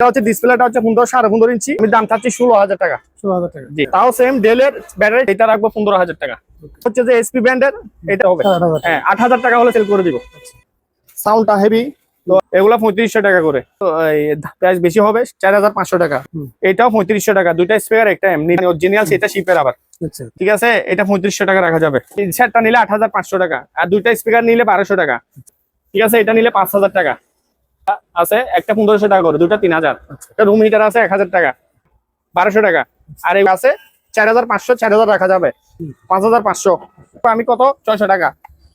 হচ্ছে ডিসপ্লেটা হচ্ছে 15.5 ইঞ্চি, আমি দাম চাচ্ছি 16,000 টাকা। 16,000 টাকা। জি, তাও সেম ডেলের ব্যাটারি, এটা রাখবো 15,000 টাকা। হচ্ছে যে এসপি ব্র্যান্ডের, এটা হবে 8,000 হ্যাঁ 8,000 টাকা হলে সেল করে দিব। সাউন্ডটা হেভি, তো এগুলা 3500 টাকা করে, প্রাইস বেশি হবে 4,500 টাকা। এটাও 3500 টাকা, দুইটা স্পিকার একটা এমনি অরিজিনাল, সেটা শিপের আবার। আচ্ছা ঠিক আছে, এটা 3500 টাকা রাখা যাবে। সেটটা নিলে 8,500 টাকা, আর দুইটা স্পিকার নিলে 1200 টাকা। ঠিক আছে, এটা নিলে 5,000 টাকা আছে, একটা 1500 টাকা করে, দুইটা 3,000। একটা রুম হিটার আছে 1,000 টাকা, 1200 টাকা। আর এই আছে 4,500, 4,000 রাখা যাবে, 5,500। আমি কত 600 টাকা,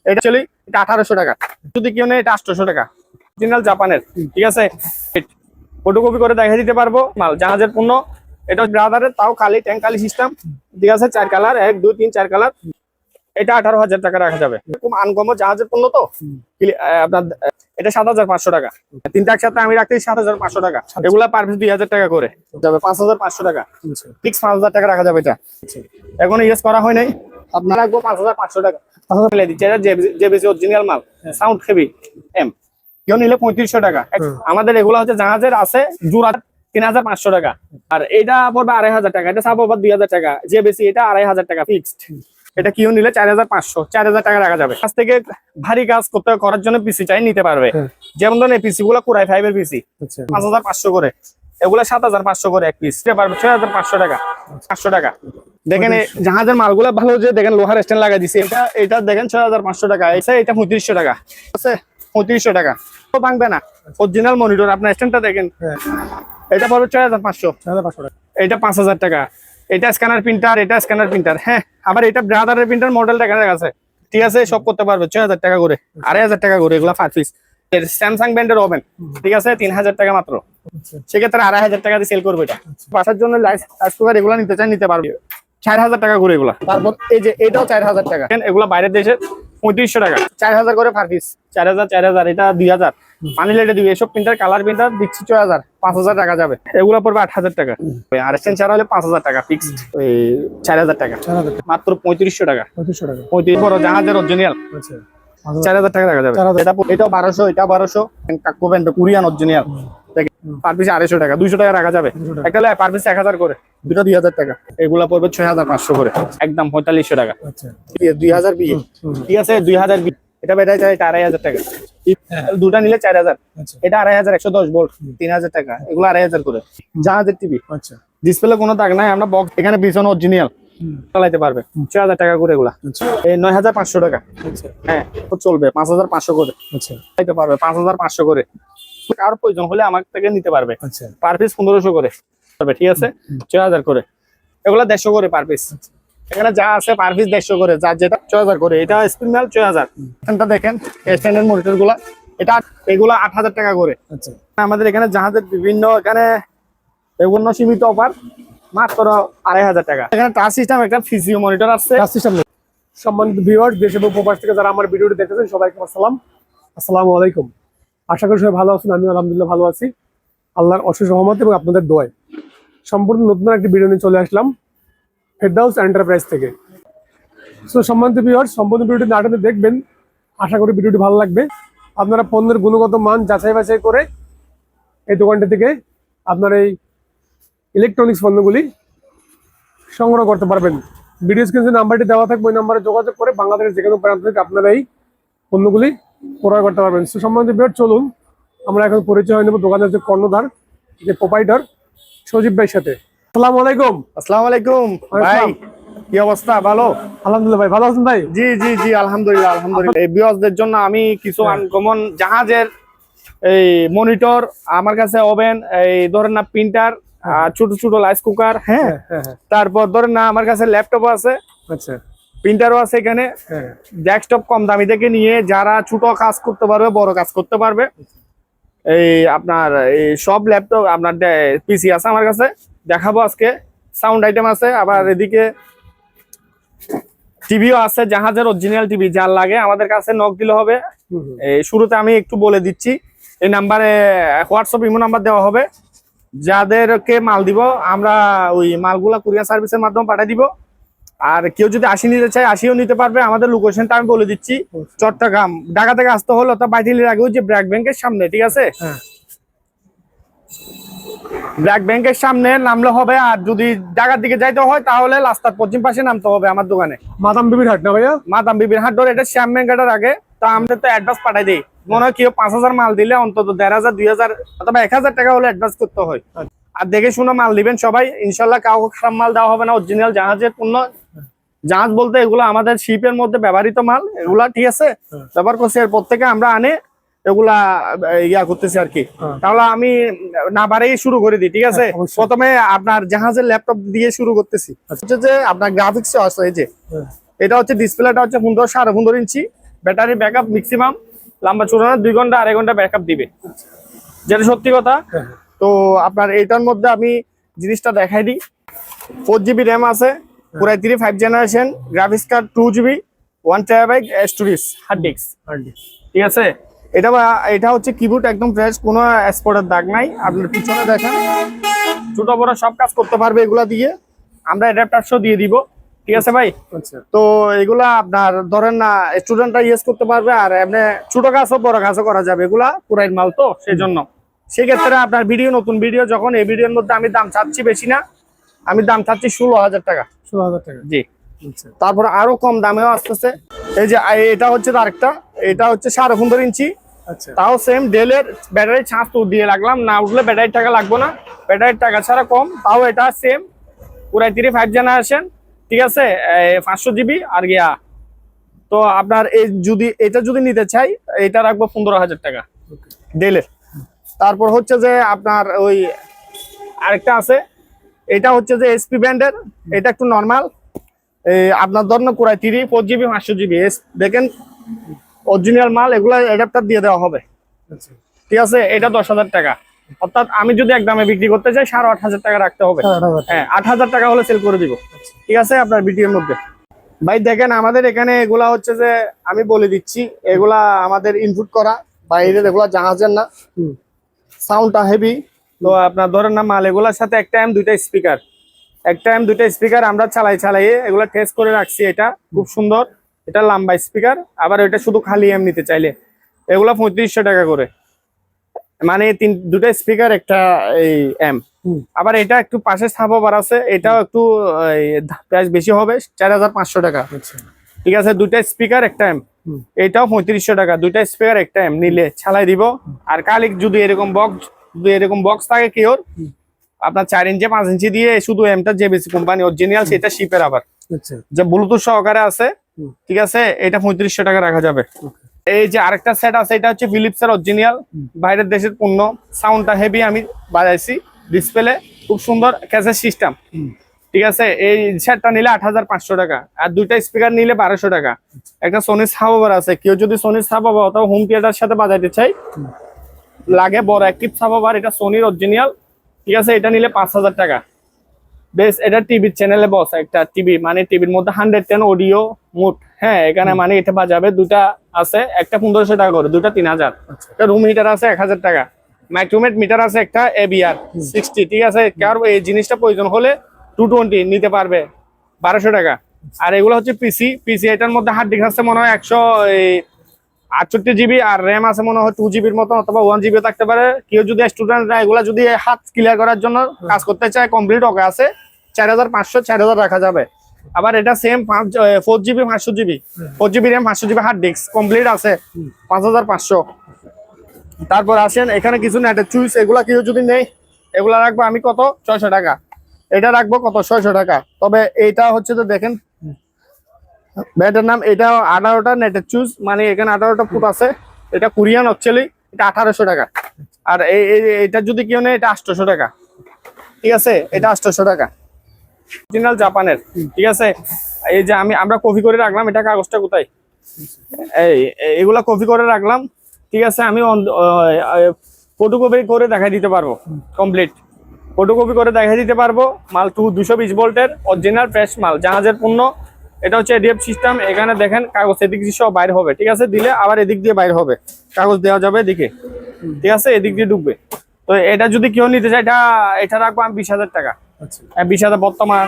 এটা চলি, এটা 1,800 টাকা। যদি কেউ নেই এটা 800 টাকা, অরিজিনাল জাপানের। ঠিক আছে, ফটোকপি করে দেখা দিতে পারবো, মাল জাহাজের পণ্য। এটা ব্রাদারের, তাও খালি ট্যাঙ্ক খালি সিস্টেম। ঠিক আছে, 4 কালার, 1 2 3 4 কালার। এটা 18,000 টাকা রাখা যাবে, এরকম আনকমন জাহাজের পণ্য তো। আপনার এটা 7,500 টাকা, তিনটা একসাথে আমি রাখতেই 7,500 টাকা। এগুলা পার পিস 2,000 টাকা করে যাবে, 5,500 টাকা ফিক্স, 5,000 টাকা রাখা যাবে। এটা এখন ইউজ করা হয় নাই, আপনার রাখবো 5,500 টাকা। যে বেশি অরিজিনাল মাল, সাউন্ড হেভি এম, কেউ নিলে 3500 টাকা। আমাদের এগুলো হচ্ছে জাহাজের আছে জোড়া 3,500 টাকা, আর এটা পড়বে 2,500 টাকা। এটা সাব আবার 2,000 টাকা, যে বেশি এটা 2,500 টাকা ফিক্সড। এটা কেউ নিলে 4,500, 4,000 টাকা রাখা যাবে। কাছ থেকে ভারী কাজ করার জন্য পিসি চাই নিতে পারবে। যেমন ধরেন এই পিসি গুলো কোরাই 5 এর পিসি 5,500 করে, এগুলা 7,500 করে এক পিস, পারবে 6,500 টাকা, 500 টাকা। দেখেন জাহাজের মালগুলা ভালো, যে দেখেন লোহার স্ট্যান্ড লাগাই দিছে, এটা দেখেন 6,500 টাকা। এটা 3500 টাকা আছে, 3500 টাকা ভাঙবে না। অরিজিনাল মনিটর, আপনার স্ট্যান্ডটা দেখেন, এটা পড়বে 6,500 টাকা। এটা 5,000 টাকা। এটা স্ক্যানার প্রিন্টার, এটা স্ক্যানার প্রিন্টার। হ্যাঁ, আবার এটা ব্রাদারের প্রিন্টার মডেলটা এখানে আছে। ঠিক আছে, সব করতে পারবে 6,000 টাকা করে, 2,500 টাকা করে, এগুলা 5 পিস। স্যামসাং ব্র্যান্ডের ওভেন, ঠিক আছে, 3,000 টাকা মাত্র। সেক্ষেত্রে 2,500 টাকা দিয়ে সেল করবে। এটা বাসার জন্য রাইস কুকার এগুলা নিতে চাই, নিতে পারবে 4,000 টাকা করে এগুলা। তারপর এই যে এটাও 4,000 টাকা, এগুলা বাইরের দেশে 3500 টাকা, 4,000 করে পার পিস। 4,000, 4,000, এটা 2,000। পানি লেটে দিবে, এসব প্রিন্টার কালার প্রিন্টার দিচ্ছি 6,000, 5,000 টাকা যাবে। এগুলা পড়বে 8,000 টাকা, আর স্ট্যান্ড ছাড়া হলে 5,000 টাকা ফিক্সড। ওই 4,000 টাকা মাত্র, 3500 টাকা। 35 বড় জাহাজের অরিজিনাল 4,000 টাকা রাখা যাবে। এটাও 1200, এটা 1200, কোরিয়ান অরিজিনাল পার পিস 250 টাকা, 200 টাকা রাখা যাবে। একটা পার পিস 1,000 করে, দুটো 2,000 টাকা। এগুলা পড়বে 6,500 করে, একদম 4500 টাকা। 2,000 বিয়ে, ঠিক আছে, 2,000 বিয়ে। এটা বেটাই যায়, এটা 2,500 টাকা। দুটা নিলে 4,000, এটা 2,500, 110 ভোল্ট, 3,000 টাকা। এগুলো 2,500 করে। জাহাজের টিভি, ডিসপ্লে কোনো দাগ নাই, আমরা বক্স এখানে পিছনে অরিজিনাল চালাইতে পারবে, 6,000 টাকা করে। এগুলা এই 9,500 টাকা। হ্যাঁ, চলবে 5,500 করে চালাইতে পারবে, 5,500 করে। কারোর প্রয়োজন হলে আমার থেকে নিতে পারবে, পার পিস 1,500 করে। ঠিক আছে, 6,000 করে। এগুলা 150 করে পার পিস। এখানে যা আছে পার পিস 150 করে, যার যেটা 6,000 করে। এটা স্পিন মাল 6,000। এখানটা দেখেন স্ট্যান্ডার্ড মনিটর গুলা, এটা এগুলা 8,000 টাকা করে। আমাদের এখানে জাহাজের বিভিন্ন, এখানে এগুলো সীমিত অফার, মাত্র 2,500 টাকা। এখানে টাচ সিস্টেম একটা ফিজিও মনিটর আছে। সম্মানিত ভিউয়ার্স, দেশ এবং প্রবাস থেকে যারা আমার ভিডিওটি দেখতেছেন, সবাইকে আসসালামু আলাইকুম। আশা করি সবাই ভালো আছেন, আমি আলহামদুলিল্লাহ ভালো আছি, আল্লাহর অশেষ রহমত এবং আপনাদের দোয়ায়। সম্পূর্ণ নতুন একটি ভিডিও নিয়ে চলে আসলাম ফেরদাউস এন্টারপ্রাইজ থেকে। সো সম্মানিত ভিউয়ার্স, সম্পূর্ণ ভিডিওটি নাটনে দেখবেন, আশা করি ভিডিওটি ভালো লাগবে। আপনারা পণ্যের গুণগত মান যাচাই বাছাই করে এই দোকানটি থেকে আপনার এই ইলেকট্রনিক্স পণ্যগুলি সংগ্রহ করতে পারবেন। ভিডিও স্ক্রিনে যে নাম্বারটি দেওয়া থাকবে, ওই নাম্বারে যোগাযোগ করে বাংলাদেশের যে কোনো প্রান্ত থেকে আপনারা এই পণ্যগুলি ক্রয় করতে পারবেন। সো সম্মানিত ভিউয়ার্স, চলুন আমরা এখন পরিচয় হয়ে নেব দোকানের যে কর্ণধার, যে প্রোপাইটার সজীব ভাইয়ের সাথে। আসসালামু আলাইকুম। আসসালামু আলাইকুম ভাই, কি অবস্থা? ভালো? আলহামদুলিল্লাহ ভাই, ভালো আছেন ভাই? জি জি জি, আলহামদুলিল্লাহ আলহামদুলিল্লাহ। এই ভিউয়ারদের জন্য আমি কিছু আনকমন জাহাজের এই মনিটর, আমার কাছে ওভেন, এই ধরেন না প্রিন্টার, ছোট ছোট রাইস কুকার, হ্যাঁ, তারপর ধরেন না আমার কাছে ল্যাপটপ আছে, আচ্ছা, প্রিন্টারও আছে এখানে। ডেস্কটপ কম দামি থেকে নিয়ে যারা ছোট কাজ করতে পারবে, বড় কাজ করতে পারবে, এই আপনার এই সব ল্যাপটপ, আপনার পিসি আছে আমার কাছে, দেখাবো আজকে। সাউন্ড আইটেম আছে, আবার এদিকে টিভিও আছে, জাহাজের অরিজিনাল টিভি। যার লাগে আমাদের কাছে নক দিলে হবে। এই শুরুতে আমি একটু বলে দিচ্ছি, এই নাম্বারে হোয়াটসঅ্যাপ ইমো নাম্বার দেওয়া হবে। যাদেরকে মাল দিব আমরা ওই মালগুলা কুরিয়ার সার্ভিসের মাধ্যমে পাঠিয়ে দিব। আর কেউ যদি 80 নিতে চায় 80ও নিতে পারবে। আমাদের লোকেশনটা আমি বলে দিচ্ছি, চট্টগ্রাম। ঢাকা থেকে আসতে হলো তা বাইটিলির আগে ওই যে ব্র্যাক ব্যাংকের সামনে, ঠিক আছে। ব্র্যাক ব্যাংকের সামনে নামলে হবে, আর যদি ঢাকার দিকে যাইতে হয় তাহলে রাস্তার পশ্চিম পাশে নামতে হবে আমার দোকানে। মাদাম বিবির হাট না ভাইয়া? মাদাম বিবির হাট ধরে এটা শ্যাম ব্যাংকের আগে। তা আমরা তো অ্যাডভান্স পাঠাই দিই, মনে হয় কেউ 5,000 মাল দিলে অন্তত 1,500 2,000 অথবা 1,000 টাকা হলে অ্যাডভান্স করতে হয়। আর দেখে শুনে মাল দিবেন সবাই, ইনশাল্লাহ কাউকে খারাপ মাল দেওয়া হবে না। অরিজিনাল জাহাজের পণ্য, জাহাজ বলতে এগুলো আমাদের শিপের মধ্যে ব্যবহৃত মাল এগুলা, ঠিক আছে, ব্যবহার করছি। এরপর থেকে আমরা আনে এগুলা ইয়া করতেছি আর কি। তাহলে আমি না বাড়িয়ে শুরু করে দিই, ঠিক আছে। প্রথমে আপনার জাহাজের ল্যাপটপ দিয়ে শুরু করতেছি। হচ্ছে যে আপনার গ্রাফিক্স আছে, এই যে এটা হচ্ছে ডিসপ্লেটা হচ্ছে 15.5 ইঞ্চি, ব্যাটারি ব্যাকআপ ম্যাক্সিমাম লম্বা চূড়ানো 2 ঘন্টা 2.5 ঘন্টা ব্যাকআপ দিবে, যেটা সত্যি কথা। তো আপনার এইটার মধ্যে আমি জিনিসটা দেখাই দিই। 4GB র্যাম আছে, পুরো 5 generation, graphics card 2GB, 1TB storage hard disk, ঠিক আছে। এটা হচ্ছে কিবোর্ড একদম ফ্রেশ, কোনো এক্সপোর্টের দাগ নাই। আপনার পিছনে দেখেন ছোট বড় সব কাজ করতে পারবে এগুলা দিয়ে। আমরা অ্যাডাপ্টার সহ দিয়ে দিব, ঠিক আছে ভাই। তো এগুলা আপনার ধরেন না স্টুডেন্টরা ইউজ করতে পারবে, আর এমনি ছোট কাজও বড় কাজও করা যাবে। এগুলা পুরাই মাল তো, সেই জন্য সেই ক্ষেত্রে আপনার ভিডিও, নতুন ভিডিও যখন, এই ভিডিওর মধ্যে আমি দাম চাচ্ছি বেশি না, আমি দাম চাচ্ছি 16,000 টাকা। 16,000 টাকা, জি। তারপর আরো কম দামেও আসতেছে। এই যে এটা হচ্ছে আরেকটা, এটা হচ্ছে 15.5 ইঞ্চি, তাও সেম ডেলের ব্যাটারি ছাঁচ তো দিয়ে লাগলাম, না উঠলে ব্যাটারির টাকা লাগবে না, ব্যাটারির টাকা ছাড়া কম। তাও এটা সেম পুরাই 5 জেনারেশন, ঠিক আছে, 500GB আর গিয়া। তো আপনার এই এটা যদি নিতে চাই, এটা রাখবো 15,000 টাকা ডেলের। তারপর হচ্ছে যে আপনার ওই আরেকটা আছে, এটা হচ্ছে যে এসপি ব্র্যান্ডের, এটা একটু নরমাল। আপনার ধরুন পুরাই 4GB 500GB দেখেন অরিজিনাল মাল, এগুলা অ্যাডাপ্টার দিয়ে দেওয়া হবে, ঠিক আছে। এটা 10,000 টাকা, অর্থাৎ আমি যদি একদমে বিক্রি করতে চাই 8,500 টাকা রাখতে হবে। হ্যাঁ, 8,000 টাকা হলে সেল করে দিব, ঠিক আছে, আপনার ভিডিওর মধ্যে। ভাই দেখেন আমাদের এখানে এগুলা হচ্ছে যে আমি বলে দিচ্ছি, এগুলা আমাদের ইনপুট করা বাইরে, এগুলা জাহাজের না, সাউন্ডটা হেভি। তো আপনার ধরেন না মাল এগুলার সাথে একটা দুইটা স্পিকার আমরা চালাইয়ে এগুলা টেস্ট করে রাখছি। এটা খুব সুন্দর, এটা লম্বা স্পিকার। আবার এটা শুধু খালি এম নিতে চাইলে এগুলা 3500 টাকা করে, মানে দুটা স্পিকার একটা এই এম। আবার এটা একটু পাশে সাবওয়ার আছে, এটাও একটু প্রাইস বেশি হবে, 4,500 টাকা, ঠিক আছে। দুইটা স্পিকার একটা এম, এটাও 3500 টাকা। দুইটা স্পিকার একটা এম নিলে ছালাই দিব। আর কালিক যদি এরকম বক্স থাকে কিওর আপনার 4 ইঞ্চি 5 ইঞ্চি দিয়ে শুধু এমটা জেবিসি কোম্পানি অরিজিনাল, সেটা শিপের আবার যে ব্লুটুথ সহকারে আছে, ঠিক আছে। এটা 3500 টাকা রাখা যাবে। এই যে আরেকটা সেট আছে, এটা হচ্ছে ফিলিপস এর অরিজিনাল, বাইরের দেশের পণ্য। সাউন্ডটা হেভি, আমি বাজাইছি, ডিসপ্লে খুব সুন্দর, ক্যাসেট সিস্টেম, ঠিক আছে। এই সেটটা নিলে 8,500 টাকা, আর দুইটা স্পিকার নিলে 1,200 টাকা। একটা সোনির সাবওয়ার আছে, কেউ যদি সোনির সাবওয়ার অথবা হোম থিয়েটার সাথে বাজাইতে চাই, লাগে বড় অ্যাক্টিভ সাবওয়ার, এটা সোনির অরিজিনাল, ঠিক আছে। এটা নিলে 5,000 টাকা। বেশ, এটা টিভির চ্যানেলে বস, একটা টিভি, মানে টিভির মধ্যে 110 অডিও মুড, হ্যাঁ, এখানে মানে এটা বাজাবে। দুটা আছে, একটা 1,500 টাকা করে, দুটা 3,000। একটা রুম হিটার আছে 1,000 টাকা, মাইক্রোমেট মিটার আছে একটা ABR 60, ঠিক আছে। কার এই জিনিসটা প্রয়োজন হলে 220 নিতে পারবে 1,200 টাকা। আর এগুলো হচ্ছে পিসি, এটার মধ্যে হার্ড ডিস্ক আছে মনে হয় 168GB, আর র্যাম আছে মনে হয় 2GBর মতন, অথবা 1GB থাকতে পারে। কেউ যদি স্টুডেন্টরা এগুলা যদি হাত ক্লিয়ার করার জন্য কাজ করতে চায়, কমপ্লিট ওকে আছে, 4,500 4,000 রাখা যাবে। আবার এটা same 4GB 500GB, 4GB RAM 500GB hard disk complete আছে, 5,500। তারপর আসেন এখানে কিছু নেটের চুইস, এগুলা কেউ যদি নেই, এগুলা রাখবো আমি কত, 600 টাকা। এটা রাখবো কত, 600 টাকা। তবে এইটা হচ্ছে তো দেখেন ব্যাটের নাম, এটা 18টা নেটের চুজ, মানে এখানে 18টা ফুট আছে। এটা কোরিয়ান অ্যাকচুয়ালি, এটা 1,800 টাকা। আর এটা যদি কেউ নেই, এটা 800 টাকা, ঠিক আছে। এটা 800 টাকা অরিজিনাল জাপানের, ঠিক আছে। এই যে আমরা কপি করে রাখলাম, এটা কাগজটা কোথায়, এগুলা কপি করে রাখলাম, ঠিক আছে। আমি ফটোকপি করে দেখাই দিতে পারবো, কমপ্লিট ফটোকপি করে দেখাই দিতে পারবো। মাল 220 ভোল্টের অরিজিনাল ফ্রেশ মাল, জাহাজের পণ্য। এটা হচ্ছে এডিএফ সিস্টেম, এখানে দেখেন কাগজ এদিক দিয়ে সব বাইরে হবে, ঠিক আছে। দিলে আবার এদিক দিয়ে বাইরে হবে, কাগজ দেওয়া যাবে এদিকে, ঠিক আছে, এদিক দিয়ে ঢুকবে। তো এটা যদি কেউ নিতে চায়, এটা রাখবো আমি 20,000 টাকা। 20,000 বর্তমান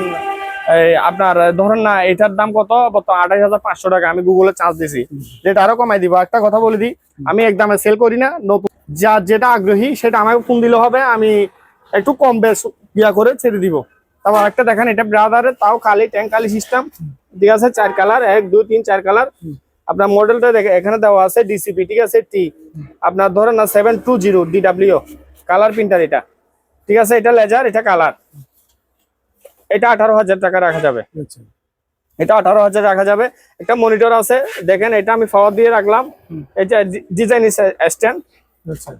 আপনার ধরেন না, এটার দাম কত, 28,500 টাকা। আমি গুগলে চার্জ দিছি, যেটা আরো কমাই দিব। একটা কথা বলে দিই, আমি একদমে সেল করি না, নতুন যেটা আগ্রহী সেটা আমাকে ফোন দিলে হবে, আমি একটু কম বেশ ইয়া করে ছেড়ে দিব। তারপর একটা দেখেন এটা ব্রাদারের, তাও খালি ট্যাঙ্ক খালি সিস্টেম, ঠিক আছে 4 কালার, 1 2 3 4 কালার। আপনার মডেলটা দেখে এখানে দেওয়া আছে ডিসিপি, ঠিক আছে টি, আপনার ধরেন না 720 DW কালার প্রিন্টার এটা, ঠিক আছে। এটা লেজার, এটা কালার, এটা 18,000 টাকা রাখা যাবে। আচ্ছা এটা 18,000 রাখা যাবে। একটা মনিটর আছে দেখেন, এটা আমি পাওয়ার দিয়ে রাখলাম, এটা ডিজাইন স্ট্যান্ড, আচ্ছা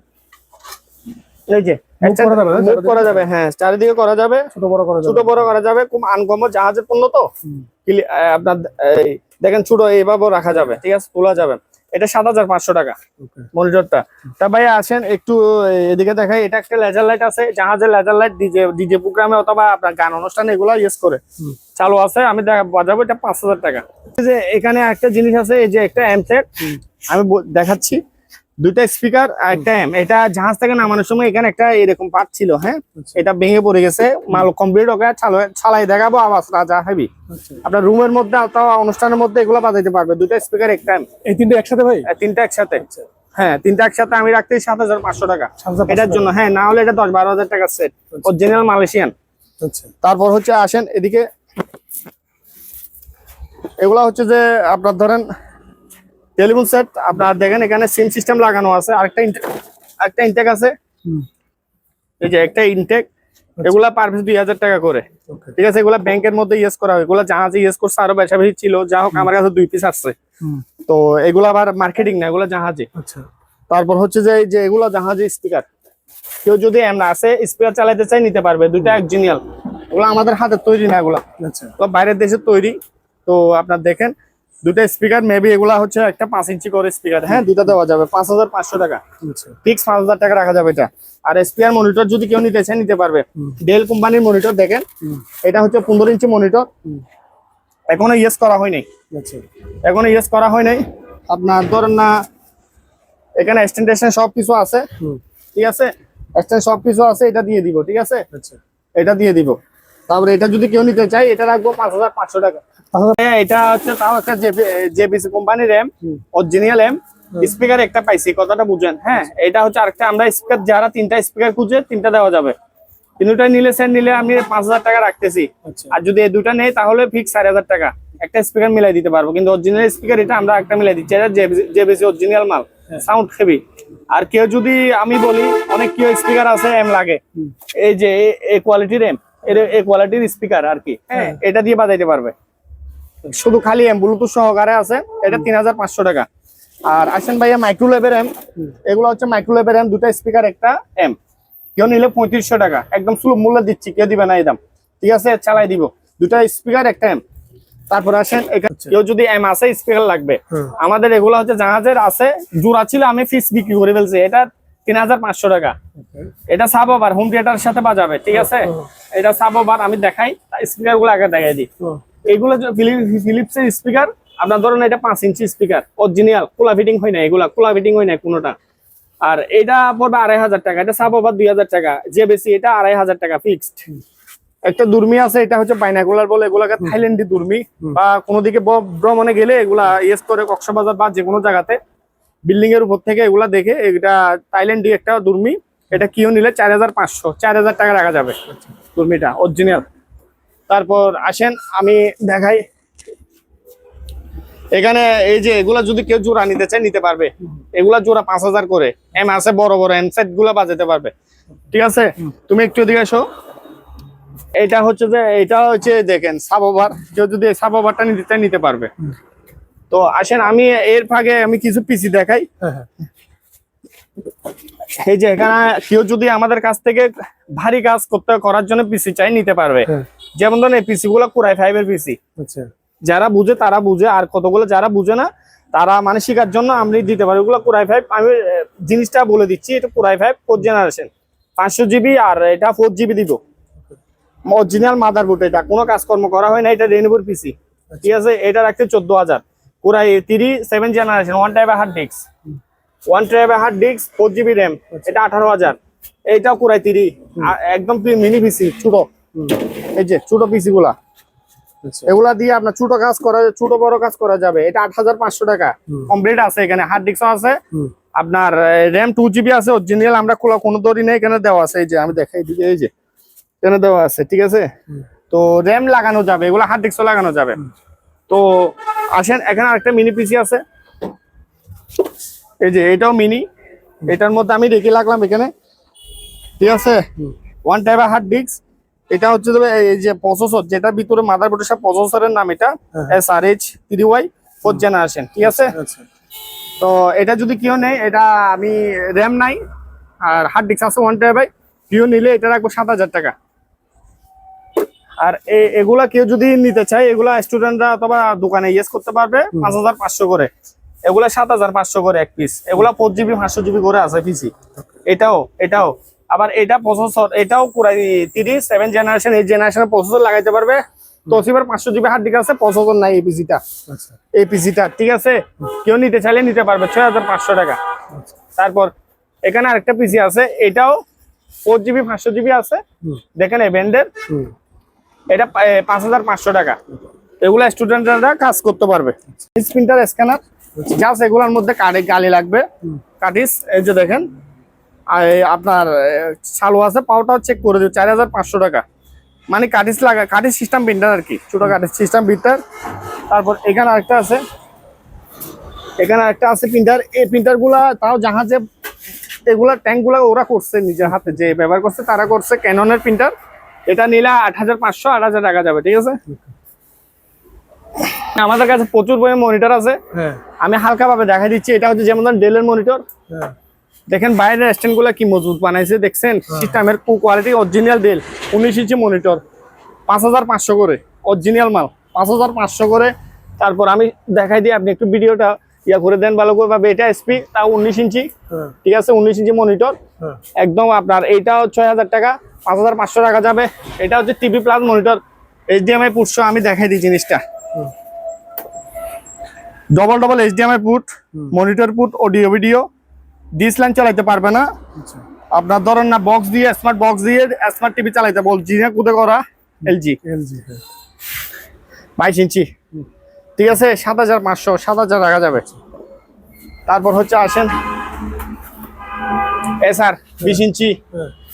এই যে Move করা যাবে না? move করা যাবে, হ্যাঁ চারিদিকে করা যাবে, ছোট বড় করা যাবে। ছোট বড় করা যাবে। খুব আনকমন জাহাজের পণ্য তো, আপনার এই দেখেন ছোট এইভাবে রাখা যাবে, ঠিক আছে, তোলা যাবে। এটা 7,500 টাকা ওকে মনিটরটা। তা ভাই আসেন একটু এদিকে দেখাই, এটা একটা লেজার লাইট আছে, জাহাজের লেজার লাইট, ডিজে প্রোগ্রামে অথবা আপনার গান অনুষ্ঠানে এগুলো ইউজ করে চালু আছে। আমি বাজাবো, এটা 5,000 টাকা। এই যে এখানে একটা জিনিস আছে, এই যে একটা এমসেট আমি দেখাচ্ছি, দুইটা স্পিকার আর একটা এম। এটা জাহাজ থেকে নামানোর সময় এখানে একটা এরকম পার্ট ছিল, হ্যাঁ এটা ভেঙে পড়ে গেছে, মাল কমপ্লিট ওকে চালাই দেখাবো, আওয়াজ রাজা হেভি। আচ্ছা আপনার রুমের মধ্যে অথবা অনুষ্ঠানের মধ্যে এগুলো বাজাইতে পারবে। দুইটা স্পিকার একটা এম, এই তিনটে একসাথে ভাই? তিনটা একসাথে, হ্যাঁ তিনটা একসাথে আমি রাখতে 7,500 টাকা 7,500 এটার জন্য, হ্যাঁ না হলে এটা 10-12,000 টাকা সেট, অরিজিনাল মালয়েশিয়ান। আচ্ছা তারপর হচ্ছে আসেন এদিকে, এগুলা হচ্ছে যে আপনার ধরেন টেলিফোন সেট, আপনার দেখেন এখানে সিম সিস্টেম লাগানো আছে, আরেকটা ইনটেক আছে, এই যে একটা ইনটেক, এগুলা পার পিস 2,000 টাকা করে, ওকে ঠিক আছে। এগুলা ব্যাংকের মধ্যে ইউজ করা হয়, এগুলা জাহাজে ইউজ করছে আরো বেশি বেশি ছিল, যা হোক আমার কাছে 2 পিস আসছে। তো এগুলা আবার মার্কেটিং না, এগুলা জাহাজে। আচ্ছা তারপর হচ্ছে যে এই যে এগুলা জাহাজে স্পিকার, কেউ যদি এমন আছে স্পিকার চালাতে চাই নিতে পারবে, দুইটা অরিজিনাল, এগুলো আমাদের হাতের তৈরি না, এগুলা আচ্ছা এগুলো বাইরের দেশের তৈরি। তো আপনার দেখেন দুইটা স্পিকার, মেবি এগুলা হচ্ছে একটা 5 ইঞ্চি করে স্পিকার, হ্যাঁ দুইটা দেওয়া যাবে 5,500 টাকা আচ্ছা ফিক্স, 5,000 টাকা রাখা যাবে এটা। আর স্পিয়ার মনিটর যদি কেউ নিতে চায় নিতে পারবে, ডেল কোম্পানির মনিটর দেখেন, এটা হচ্ছে 15 ইঞ্চি মনিটর, এখনো ইউজ করা হয় নাই, আচ্ছা এখনো ইউজ করা হয় নাই। আপনার ধরেন না এখানে এক্সটেনশন সবকিছু আছে, ঠিক আছে, এক্সটেনশন সবকিছু আছে, এটা দিয়ে দিব, ঠিক আছে, আচ্ছা এটা দিয়ে দিব। তারপরে এটা যদি কেউ নিতে চায় এটা রাখবো 5,500 টাকা। হ্যাঁ, এটা হচ্ছে তাও একটা জেবিসি কোম্পানির র্যাম, অরিজিনাল র্যাম, স্পিকার একটা পাইছি, কথাটা বুঝেন, হ্যাঁ এটা হচ্ছে আরেকটা, আমরা স্পিকার যারা 3টা স্পিকার খুঁজে 3টা দেওয়া যাবে, তিনটা নিলে স্যার নিলে আমি 5,000 টাকা রাখতেছি। আচ্ছা আর যদি এই দুটা নেই তাহলে ফিক্স 4,000 টাকা, একটা স্পিকার মিলাই দিতে পারবো, কিন্তু অরিজিনাল স্পিকার এটা আমরা একটা মিলাই দিচ্ছি, এটা জেবিসি অরিজিনাল মাল, সাউন্ড হেভি। আর কেউ যদি আমি বলি অনেক কেউ স্পিকার আছে এম লাগে, এই যে এই কোয়ালিটির এম, এই কোয়ালিটির স্পিকার আর কি, হ্যাঁ এটা দিয়ে বাজাইতে পারবে, শুধু খালি এম ব্লুটুথ সহকারে আছে, এটা 3,500 টাকা। আর আসেন ভাইয়া মাইক্রোলেভের এম, এগুলো হচ্ছে মাইক্রোলেভের এম, দুটা স্পিকার একটা এম, কেউ নিলে 3500 টাকা, একদম সুলভ মূল্য দিচ্ছি, কেউ দিবে না এই দাম, ঠিক আছে, চালাই দিব, দুটা স্পিকার একটা এম। তারপর আসেন কেউ যদি এম আছে স্পিকার লাগবে, আমাদের এগুলো হচ্ছে জাহাজের আছে, জোড়া ছিল আমি ফিক্স বিক্রি করে ফেলছি, এটা 3,500 টাকা। এটা সাব ওভার হোম থিয়েটারের সাথে বাজাবে, ঠিক আছে, এটা সাব ওভার, আমি দেখাই স্পিকার গুলো আগে দেখাই দিই। এইগুলো ফিলিপসের স্পিকার, আপনার ধরেন এটা 5 ইঞ্চি স্পিকার অরিজিনাল, কোলা ফিটিং হয় না, এগুলা কোলা ফিটিং হয় না কোনোটা। আর এটা পড়বে 2,500 টাকা, এটা সাব ওভার 2,000 টাকা, যে বেশি এটা 2,500 টাকা ফিক্সড। একটা দুর্মি আছে, এটা হচ্ছে বাইনাকুলার বলে, এগুলাকে থাইল্যান্ডি দুর্মি, বা কোনো দিকে ভ্রমণে গেলে এগুলা ইউজ করে, কক্সবাজার বা যে কোনো জায়গাতে বিল্ডিং এর উপর থেকে এগুলা দেখে, এটা থাইল্যান্ডি একটা দুর্মি, এটা কিও নিলে 4,500 4,000 টাকা রাখা যাবে দুর্মিটা অরিজিনাল। তারপর আসেন আমি দেখাই, এখানে এই যে এগুলা যদি কেউ জোড়া নিতে চায় নিতে পারবে, এগুলা জোড়া 5,000 করে, এম আছে বড় বড় এম সেট গুলা বাজাতে পারবে, ঠিক আছে। তুমি একটু এদিকে এসো, এটা হচ্ছে যে এটা হচ্ছে দেখেন সাব ওভার, কেউ যদি সাব ওভারটা নিতে চায় নিতে পারবে। তো আসেন আমি এর ফাঁকে আমি কিছু পিসি দেখাই, এই যে এখানে কেউ যদি আমাদের কাছ থেকে ভারী কাজ করার জন্য পিসি চাই নিতে পারবে, যেমন ধরেন এই পিসি গুলো কোরাই 5 এর পিসি, যারা বুঝে তারা বুঝে, আর কতগুলো যারা বুঝে না তারা মানে শেখার জন্য আমি দিতে পারি। ওগুলো কোরাই 5, আমি জিনিসটা বলে দিচ্ছি, এটা কোরাই 5 4th জেনারেশন 500 জিবি, আর এটা 4 জিবি দিব, অরিজিনাল মাদারবোর্ড, এটা কোনো কাজকর্ম করা হয় না, এটা রেনোভোর পিসি, ঠিক আছে। এটা রাখতে 14,000, কোরাই 3 7th জেনারেশন, 1 টেরা হার্ড ডিস্ক, 1 টেরা হার্ড ডিস্ক, 4 জিবি র্যাম, এটা 18,000। এইটাও কোরাই 3, একদম মিনি পিসি ছোট, এই যে ছোট পিসি গুলা, এগুলা দিয়ে আপনার ছোট কাজ করা, ছোট বড় কাজ করা যাবে, এটা 8,500 টাকা কমপ্লিট আছে, এখানে হার্ড ডিস্কও আছে, আপনার র্যাম 2 GB আছে অরিজিনাল, আমরা খোলা কোনো দড়ি নেই, এখানে দেওয়া আছে, এই যে আমি দেখাই দিকে, এই যে এখানে দেওয়া আছে, ঠিক আছে। তো র্যাম লাগানো যাবে, এগুলো হার্ড ডিস্কও লাগানো যাবে। তো আসেন, এখানে আরেকটা মিনি পিসি আছে, এই যে এটাও মিনি, এটার মধ্যে আমি রেখে রাখলাম এখানে, ঠিক আছে। 1 TB হার্ড ডিস্ক, এটা হচ্ছে এই যে প্রসেসর, যেটার ভিতরে মাদারবোর্ডের সব প্রসেসরের নাম, এটা SRH 3Y 4th জেনারেশন, ঠিক আছে। তো এটা যদি কেউ নেই, এটা আমি র্যাম নাই আর হার্ড ডিস্ক আছে 1 TB, কেউ নিলে এটা রাখবো 7,000 টাকা। আর এগুলা কেউ যদি নিতে চায়, এগুলা স্টুডেন্টরা অথবা দোকানে ইউজ করতে পারবে 5,500 করে, এগুলা 7,500 করে এক পিস, এগুলা 4GB 500GB করে আছে পিসি। এটাও আবার এটা প্রসেসর, এটাও পুরাই 7 জেনারেশন, এই জেনারেশনের প্রসেসর লাগাইতে পারবে। তোশিবার 500GB হার্ড ডিস্ক আছে, প্রসেসর নাই এই পিসিটা, ঠিক আছে। কেউ নিতে চাইলে নিতে পারবে 6,500 টাকা। তারপর এখানে আরেকটা পিসি আছে, এটাও 4GB 500GB আছে, দেখেন এই ব্র্যান্ডের, এটা 5,500 টাকা। এগুলা স্টুডেন্টরা কাজ করতে পারবে। প্রিন্টার স্ক্যানার, জাস্ট এগুলোর মধ্যে গালি লাগবে, কাটিস, এই যে দেখেন আপনার চালু আছে, পাওয়ারটাও চেক করে দিবে, 4,500 টাকা। মানে কাটিস সিস্টেম প্রিন্টার আর কি, ছোট কাটিস সিস্টেম প্রিন্টার। তারপর এখানে আরেকটা আছে, প্রিন্টার, এই প্রিন্টার গুলা তাও জাহাজে, এগুলা ট্যাঙ্ক গুলা ওরা করছে নিজের হাতে, যে ব্যবহার করছে তারা করছে, ক্যাননের প্রিন্টার। এটা নিলে 8,500 8,000 টাকা যাবে, ঠিক আছে। আমাদের কাছে প্রচুর পরিমাণে মনিটর আছে, আমি হালকা ভাবে দেখা দিচ্ছি। এটা হচ্ছে যেমন ডেলের মনিটর, দেখেন বাইরের স্ট্যান্ড গুলা কি মজবুত বানাইছে, দেখছেন সিস্টেমের quality, original del 19 inch monitor, 5,500 করে অরিজিনাল মাল, 5,500 করে। তারপর আমি দেখাই দিই, আপনি একটু ভিডিওটা ইয়া করে দেন ভালো করে পাবে। এটা এসপি, তাও 19 ইঞ্চি, ঠিক আছে, 19 ইঞ্চি মনিটর একদম আপনার। এইটাও 6,000 টাকা, 5,500 টাকা যাবে। এটা হচ্ছে TV plus monitor, HDMI port সহ। আমি দেখাই দিই জিনিসটা, double HDMI port, monitor port, audio video, dish line চালাইতে পারবে না আপনার, ধরেন না বক্স দিয়ে, স্মার্ট বক্স দিয়ে স্মার্ট টিভি চালাইতে বলছি না, কুদে করা LG 22 ইঞ্চি, ঠিক আছে, 7,500 টাকা যাবে। তারপর হচ্ছে আসেন SR 20 ইঞ্চি,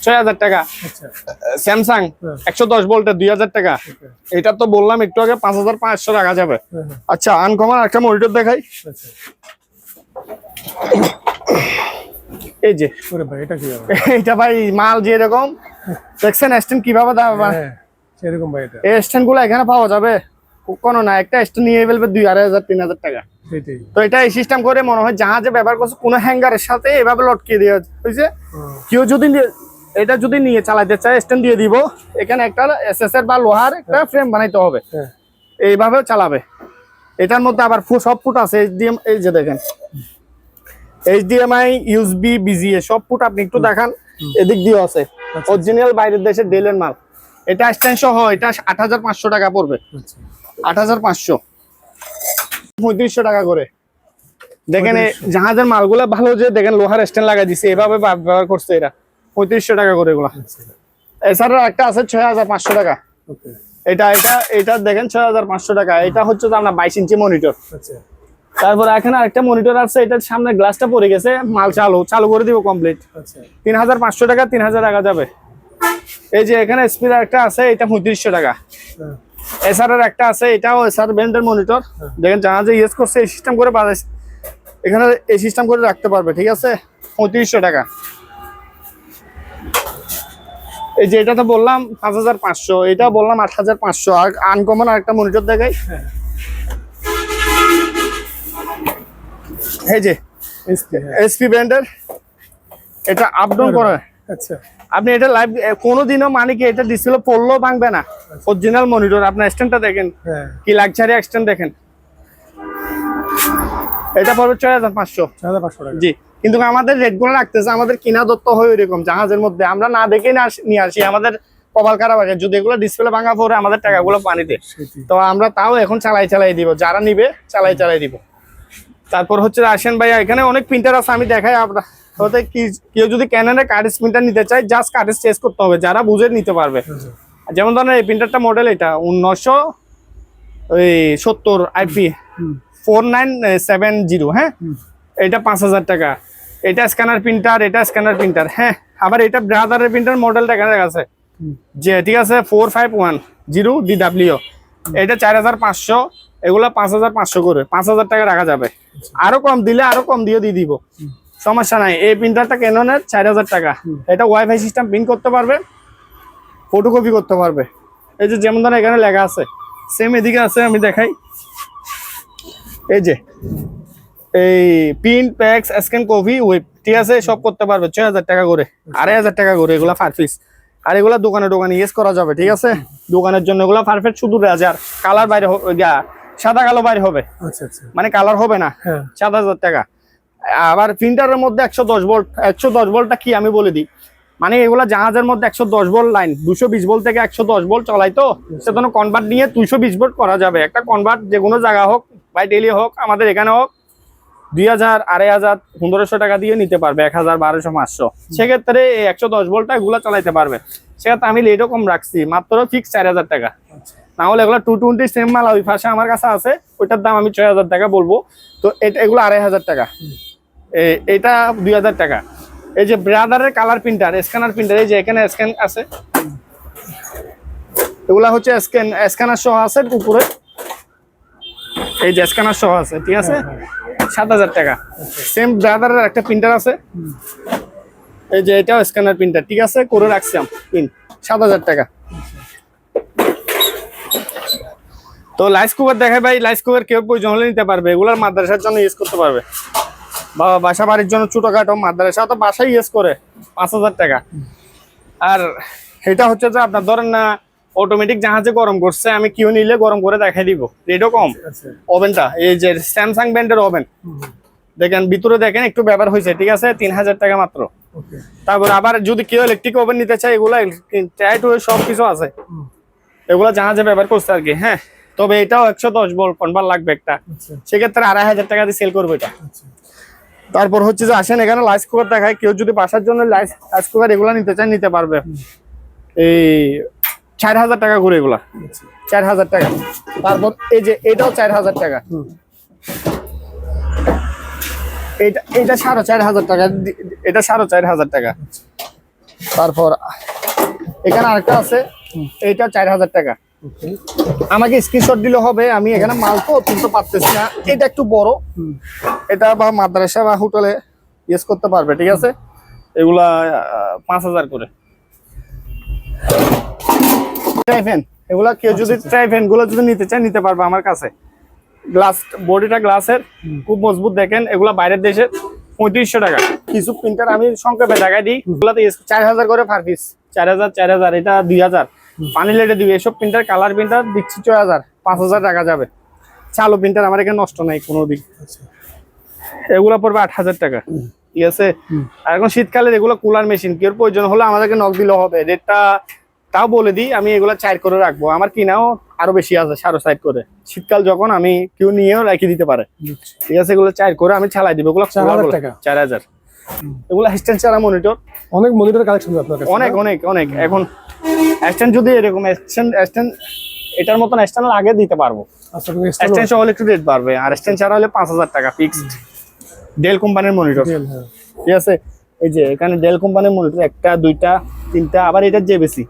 6,000 টাকা। স্যামসাং 110 ভোল্টের 2,000 টাকা। এটা তো বললাম একটু আগে, 5,500 টাকা যাবে। আচ্ছা, আনকমন একটা মনিটর দেখাই, এই যে এটা ভাই মাল যেরকম দেখছেন, স্ট্যান্ড কিভাবে সেরকম ভাই, এই স্ট্যান্ড গুলো এখানে পাওয়া যাবে কোনো না, একটা স্ট্যান্ড নিয়ে ফেলবে 2,500 3,000 টাকা। তো এটা এই সিস্টেম করে মনে হয় জাহাজে ব্যবহার করছে, কোনো হ্যাঙ্গারের সাথে এভাবে লটকিয়ে দিয়ে হয়েছে। কেউ যদি এটা যদি নিয়ে চালাতে চায়, স্ট্যান্ড দিয়ে দিব, এখানে একটা SSR বা লোহার একটা ফ্রেম বানাইতে হবে, এইভাবে চালাবে। এটার মধ্যে আবার সব ফুট আছে, HDMI, এই যে দেখেন HDMI, USB, BGA সব ফুট, আপনি একটু দেখান, এদিক দিয়ে আছে, অরিজিনাল বাইরের দেশের ডেলের মাল। এটা স্ট্যান্ড সহ, এটা 8,500 টাকা পড়বে, 8,500, 3500 টাকা করে। দেখেন জাহাজের মালগুলা ভালো, যে দেখেন লোহার স্ট্যান্ড লাগাই দিছে, এভাবে ব্যবহার করছে, এটা 3500 টাকা করে এগুলা। এছাড়া একটা আছে 6,500 টাকা, এটা দেখেন 6,500 টাকা। এটা হচ্ছে আপনার 22 ইঞ্চি মনিটর। তারপর এখানে আরেকটা মনিটর আছে, এটার সামনে গ্লাসটা পড়ে গেছে, মাল চালু করে দিব কমপ্লিট, 3,500 টাকা, 3,000 টাকা যাবে। এই যে এখানে স্পিকার একটা আছে, এটা 3500 টাকা। এসআর একটা আছে, এটাও এসআর ব্র্যান্ডের মনিটর, দেখেন জাহাজে ইউজ করছে, এই সিস্টেম করে বাজাইছে, এখানে এই সিস্টেম করে রাখতে পারবে, ঠিক আছে, 3500 টাকা। এই যে এটা তো বললাম 5,500, এটা বললাম 8,500। আর আনকমন আরেকটা মনিটর দেখাই, এই যে এসপি ব্র্যান্ডের, এটা আপ ডাউন করে। আচ্ছা, আপনি এটা লাইভ কোনোদিনও, মানে কি এটা ডিসপ্লে পড়লেও ভাঙবে না, অরিজিনাল মনিটর। আপনার স্ট্যান্ডটা দেখেন, কি লাক্সারি স্ট্যান্ড দেখেন। এটা পড়বে 6,500 টাকা। জি, কিন্তু আমাদের রেট গুলো রাখতেছে, আমাদের কিনা দত্ত হয় ওইরকম, জাহাজের মধ্যে আমরা না দেখে নিয়ে আসি, আমাদের কপাল খারাপ আছে। যদি এগুলো ডিসপ্লে ভাঙা পড়ে, আমাদের টাকাগুলো পানিতে, তো আমরা তাও এখন চালাই দিব, যারা নিবে চালাই দিব। তারপর হচ্ছে আসেন ভাইয়া, এখানে অনেক প্রিন্টার আছে, আমি দেখাই। আপনার কেউ যদি ক্যাননের কার্ডেস প্রিন্টার নিতে চায়, জাস্ট কার্ডেস চেঞ্জ করতে হবে, যারা বুঝে নিতে পারবে। যেমন ধরেন এই প্রিন্টারটা মডেল, এটা 1970 IP 4970, হ্যাঁ, এটা 5,000 টাকা। এটা স্ক্যানার প্রিন্টার, এটা স্ক্যানার প্রিন্টার। হ্যাঁ, আবার এটা ব্রাদারের প্রিন্টার মডেলটা এখানে আছে যে, ঠিক আছে 4510 DW। এটা 4500, এগুলা 5500 করে, 5000 টাকা রাখা যাবে। আরো কম দিলে আরো কম দিয়ে দিব, সমস্যা নাই। এই প্রিন্টারটা ক্যাননের 4000 টাকা। এটা ওয়াইফাই সিস্টেম প্রিন্ট করতে পারবে, ফটোকপি করতে পারবে। এই যে যেমন ধরেন এখানে লেখা আছে, সেম এদিকে আছে, আমি দেখাই। এই যে এই print, packs, scan, copy, web, ঠিক আছে, সব করতে পারবে। 6000 টাকা করে, 2500 টাকা করে এগুলা পার পিস। আর এগুলা দোকানে দোকানে ইউজ করা যাবে, ঠিক আছে। দোকানের জন্য এগুলা পারফেক্ট, শুধু রেজার কালার বাইরে সাদা কালো বাইরে হবে, আচ্ছা আচ্ছা, মানে কালার হবে না। হ্যাঁ 7000 টাকা। আবার প্রিন্টারের মধ্যে 110 ভোল্ট, 110 ভোল্টটা কি আমি বলে দিই, মানে এগুলা জাহাজের মধ্যে 110 ভোল্ট লাইন, 220 ভোল্ট থেকে 110 ভোল্ট চলাই, তো সেজন্য কনভার্ট নিয়ে 220 ভোল্ট করা যাবে। একটা কনভার্ট যে কোনো জায়গা হোক, বাই ডেলি হোক, আমাদের এখানে হোক, 2000, 2500, 1500 টাকা দিয়ে নিতে পারবে, 1000, 1200, 500। সেক্ষেত্রে এই 110 ভোল্টটা এগুলো চালাইতে পারবে। সেক্ষেত্রে আমি লেটও কম রাখছি, মাত্র ফিক্স 4000 টাকা। না হলে এগুলো 220 সেম মাল ওই পাশে আমার কাছে আছে, ওইটার দাম আমি 6000 টাকা বলবো। তো এগুলো 2500 টাকা, এটা 2000 টাকা। এই যে ব্রাদারের কালার প্রিন্টার, স্ক্যানার প্রিন্টার, এই যে এখানে স্ক্যান আছে, এগুলা হচ্ছে স্ক্যানার সহ আছে উপরে, এই যে স্ক্যানার সহ আছে, ঠিক আছে, 7000 টাকা। সেম ব্রাদারের একটা প্রিন্টার আছে, এই যে এটাও স্ক্যানার প্রিন্টার, ঠিক আছে, করে রাখছি আমি পিন, 7000 টাকা। তো লাইস কুকার দেখে ভাই, লাইস কুকার কেউ প্রয়োজন হলে নিতে পারবে। এগুলার মাদ্রাসার জন্য ইউজ করতে পারবে, বা বাসা বাড়ির জন্য ছোটখাটো, মাদ্রাসা তো বাসায় ইউজ করে, 5000 টাকা। আর এটা হচ্ছে যে আপনার ধরেন না অটোমেটিক জাহাজে গরম করছে, আমি কেউ নিলে গরম করে দেখাই দিব, রেটও কম। ওভেনটা এই যে স্যামসাং ব্র্যান্ডের ওভেন, দেখেন ভিতরে দেখেন একটু ব্যবহার হয়েছে, ঠিক আছে, 3000 টাকা মাত্র। তারপর আবার যদি কেউ ইলেকট্রিক ওভেন নিতে চায়, এগুলা সব কিছু আছে, এগুলা জাহাজে ব্যবহার করছে আর কি। হ্যাঁ, তবে এটাও 110 ভোল্ট কনভার্ট লাগবে একটা, সেক্ষেত্রে 2500 টাকা দিয়ে সেল করবো এটা। তারপর হচ্ছে যে আসেন এখানে লাইস কুকার দেখায়, কেউ যদি বাসার জন্য লাইস কুকার এগুলা নিতে চায় নিতে পারবে। এই 4000 টাকা করে এগুলা, 4000 টাকা। তারপর এই যে এটাও 4000 টাকা, এটা 4500 টাকা, এটা 4500 টাকা। তারপর এখানে আরেকটা আছে, এইটা 4000 টাকা। আমাকে স্ক্রিনশট দিলে হবে, আমি এখানে মাল তো তুলতে পারতেছি না। এটা একটু বড়, এটা বা মাদ্রাসা বা হোটেলে ইউজ করতে পারবে, ঠিক আছে। এগুলা 5000 করে। ট্রাইফ্যান, এগুলা কেউ যদি ট্রাইফ্যান গুলো যদি নিতে চায় নিতে পারবে আমার কাছে। গ্লাস, বডিটা গ্লাসের, খুব মজবুত। দেখেন এগুলা বাইরের দেশের, 3500 টাকা। কিছু প্রিন্টার আমি সংক্ষেপে দেখাই দিই, এগুলাতে 4000 করে পার পিস, 4000, 4000, এটা 2000। পানি লেটে দিবে এসব প্রিন্টার, কালার প্রিন্টার দিচ্ছি 6000, 5000 টাকা যাবে। চালু প্রিন্টার আমার এখানে নষ্ট নাই কোনো দিক, এগুলা পড়বে 8000 টাকা, ঠিক আছে। আর এখন শীতকালে এগুলো কুলার মেশিন, কেউ প্রয়োজন হলে আমাদেরকে নক দিলে হবে। রেটটা তাও বলে দিই, আমি এগুলা 4 করে রাখবো, আমার কিনাও আরো বেশি আছে, 6.5 করে। শীতকাল যখন আমি কেউ নিয়েও রেখে দিতে পারে, ঠিক আছে। এগুলো 4 করে আমি চালাই দিব, এগুলো 4000 টাকা, 4000। এগুলো স্ট্যান্ড ছাড়া মনিটর, অনেক মনিটর কালেকশন আপনার কাছে, অনেক অনেক অনেক। এখন স্ট্যান্ড যদি এরকম স্ট্যান্ড এটার মতন স্ট্যান্ড আগে দিতে পারবো, স্ট্যান্ড সহ একটু রেট বাড়বে। আর স্ট্যান্ড ছাড়া হলে 5000 টাকা ফিক্সড। ডেল কোম্পানির মনিটর, ঠিক আছে। এই যে এখানে ডেল কোম্পানির মনিটর, 1টা 2টা 3টা। আবার এটা জেবিসি,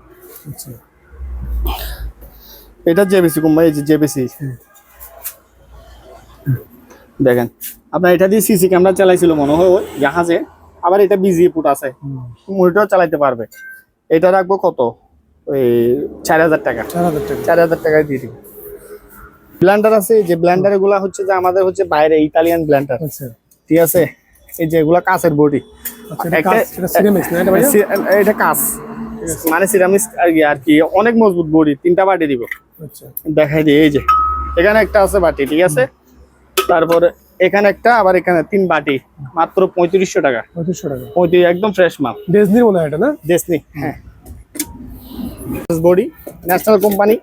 এটা জেবিসি কোম্পানি, এই যে জেবিসি দেখেন। আপনার এটা দিয়ে সিসি ক্যামেরা চালাইছিল মনে হয় ওই জাহাজে। আবার এটা বিজি পুট আছে, মনিটর চালাইতে পারবে। এটা রাখবো কত, ওই 4000 টাকা, 4000 টাকায় দিয়ে দিব। ব্লেন্ডার আছে, যে ব্লেন্ডার গুলা হচ্ছে যে আমাদের হচ্ছে বাইরে ইতালিয়ান ব্লেন্ডার, ঠিক আছে। এই যে এগুলা কাঁচের বডি, এটা কাঁচ মানে সিরামিক আর কি, অনেক মজবুত বডি। 3টা বাটি দিব, দেখাই দিই। এই যে এখানে একটা আছে বাটি, ঠিক আছে। তারপরে এখানে একটা, আবার এখানে 3 বাটি, মাত্র 3500 টাকা। 35, একদম ফ্রেশ মাল, ডেজনির মনে হয় এটা না? ডেজনি, হ্যাঁ। বডি, ন্যাশনাল কোম্পানি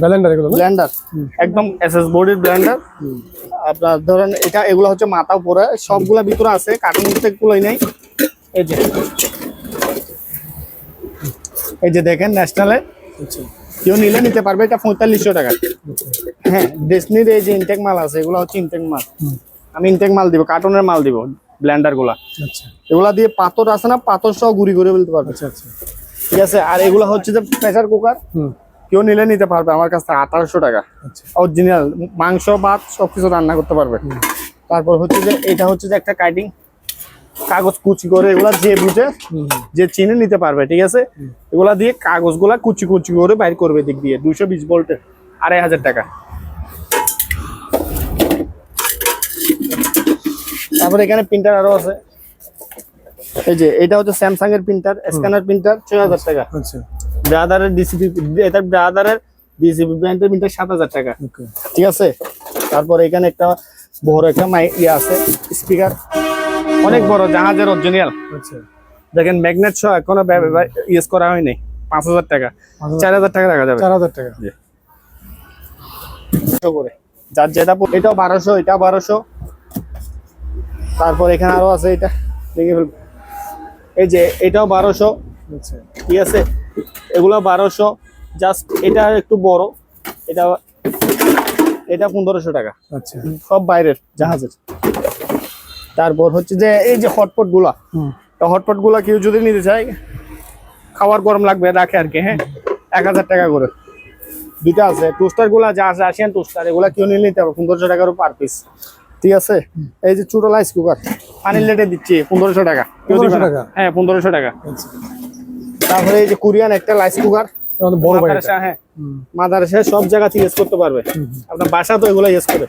ব্লেন্ডার, এগুলো ব্লেন্ডার একদম এসএস বডির ব্লেন্ডার। আপনার ধরেন এটা, এগুলো হচ্ছে মাথা উপরে, সবগুলা ভিতরে আছে, কার্টুন থেকে কুলাই নাই। এই যে দেখেন ন্যাশনালে, কেউ নিলে নিতে পারবে, এটা 4500 টাকা। হ্যাঁ, ডেসনির এই যে ইনটেক মাল আছে, এগুলো হচ্ছে ইনটেক মাল। আমি ইনটেক মাল দিব, কার্টুনের মাল দিব। ব্লেন্ডার গুলা। আচ্ছা এগুলা দিয়ে পাথর আছে না, পাথর সহ গুঁড়ি করে ফেলতে পারবে। আচ্ছা আচ্ছা ঠিক আছে। আর এগুলা হচ্ছে যে প্রেসার কুকার, হুম কেউ নিলে নিতে পারবে আমার কাছ থেকে 1800 টাকা আচ্ছা অরিজিনাল, মাংস ভাত সবকিছু রান্না করতে পারবে। তারপর হচ্ছে যে এটা হচ্ছে যে একটা কাটিং কাগজ কুচি করে, এগুলা যে বুঝে হুম যে চিনে নিতে পারবে। ঠিক আছে, এগুলা দিয়ে কাগজগুলা কুচি কুচি করে বাইর করবে দিক দিয়ে। 220 ভোল্টের, 2500 টাকা। তারপর এখানে প্রিন্টার আরো আছে, এই যে এটা হচ্ছে স্যামসাং এর প্রিন্টার, স্ক্যানার প্রিন্টার, 6000 টাকা। আচ্ছা ব্রাদারের ডিসিপি, এটা ব্রাদারের ডিসিপি ব্র্যান্ডের প্রিন্টার 7000 টাকা। ওকে ঠিক আছে। তারপর এখানে একটা বড় একটা মাইক আছে, স্পিকার অনেক বড়, জাহাজের অরিজিনাল। আচ্ছা দেখেন ম্যাগনেট সহ এখনো ইউজ করা হয়নি, 5000 টাকা। 4000 টাকা রাখা যাবে 4000 টাকা। করে যার যেটা এটাও 1200, এটাও 1200। তারপর এখানে আরো আছে, এটা দেখে ফেলবো, এই যে এটাও 1200। আচ্ছা ঠিক আছে, এগুলো 1200। জাস্ট এটা একটু বড়, এটা এটা 1500 টাকা। আচ্ছা সব বাইরের জাহাজের। তারপর হচ্ছে যে এই যে হটপট গুলা, হুম হটপট গুলা কেউ যদি নিতে চায়, খাবার গরম লাগবে রাখে আর কি, হ্যাঁ, 1000 টাকা করে। দুইটা আছে টোস্টার গুলা, যা আছে আসিয়ান টোস্টার, এগুলা কেউ নিলে নিতে হবে 1500 টাকার পার পিস। ঠিক আছে। এই যে ছোট রাইস কুকার পানির লেটে দিচ্ছি 1500 টাকা, কেউ দিবে 1500 না। টাকা? হ্যাঁ 1500 টাকা। আচ্ছা তারপরে এই যে কোরিয়ান একটা রাইস কুকার, তাহলে বড় ভাই এটা। মাদ্রাসা, হ্যাঁ হুম মাদ্রাসা সব জায়গাতে ইউজ করতে পারবে। আপনার বাসা তো এগুলো ইউজ করে।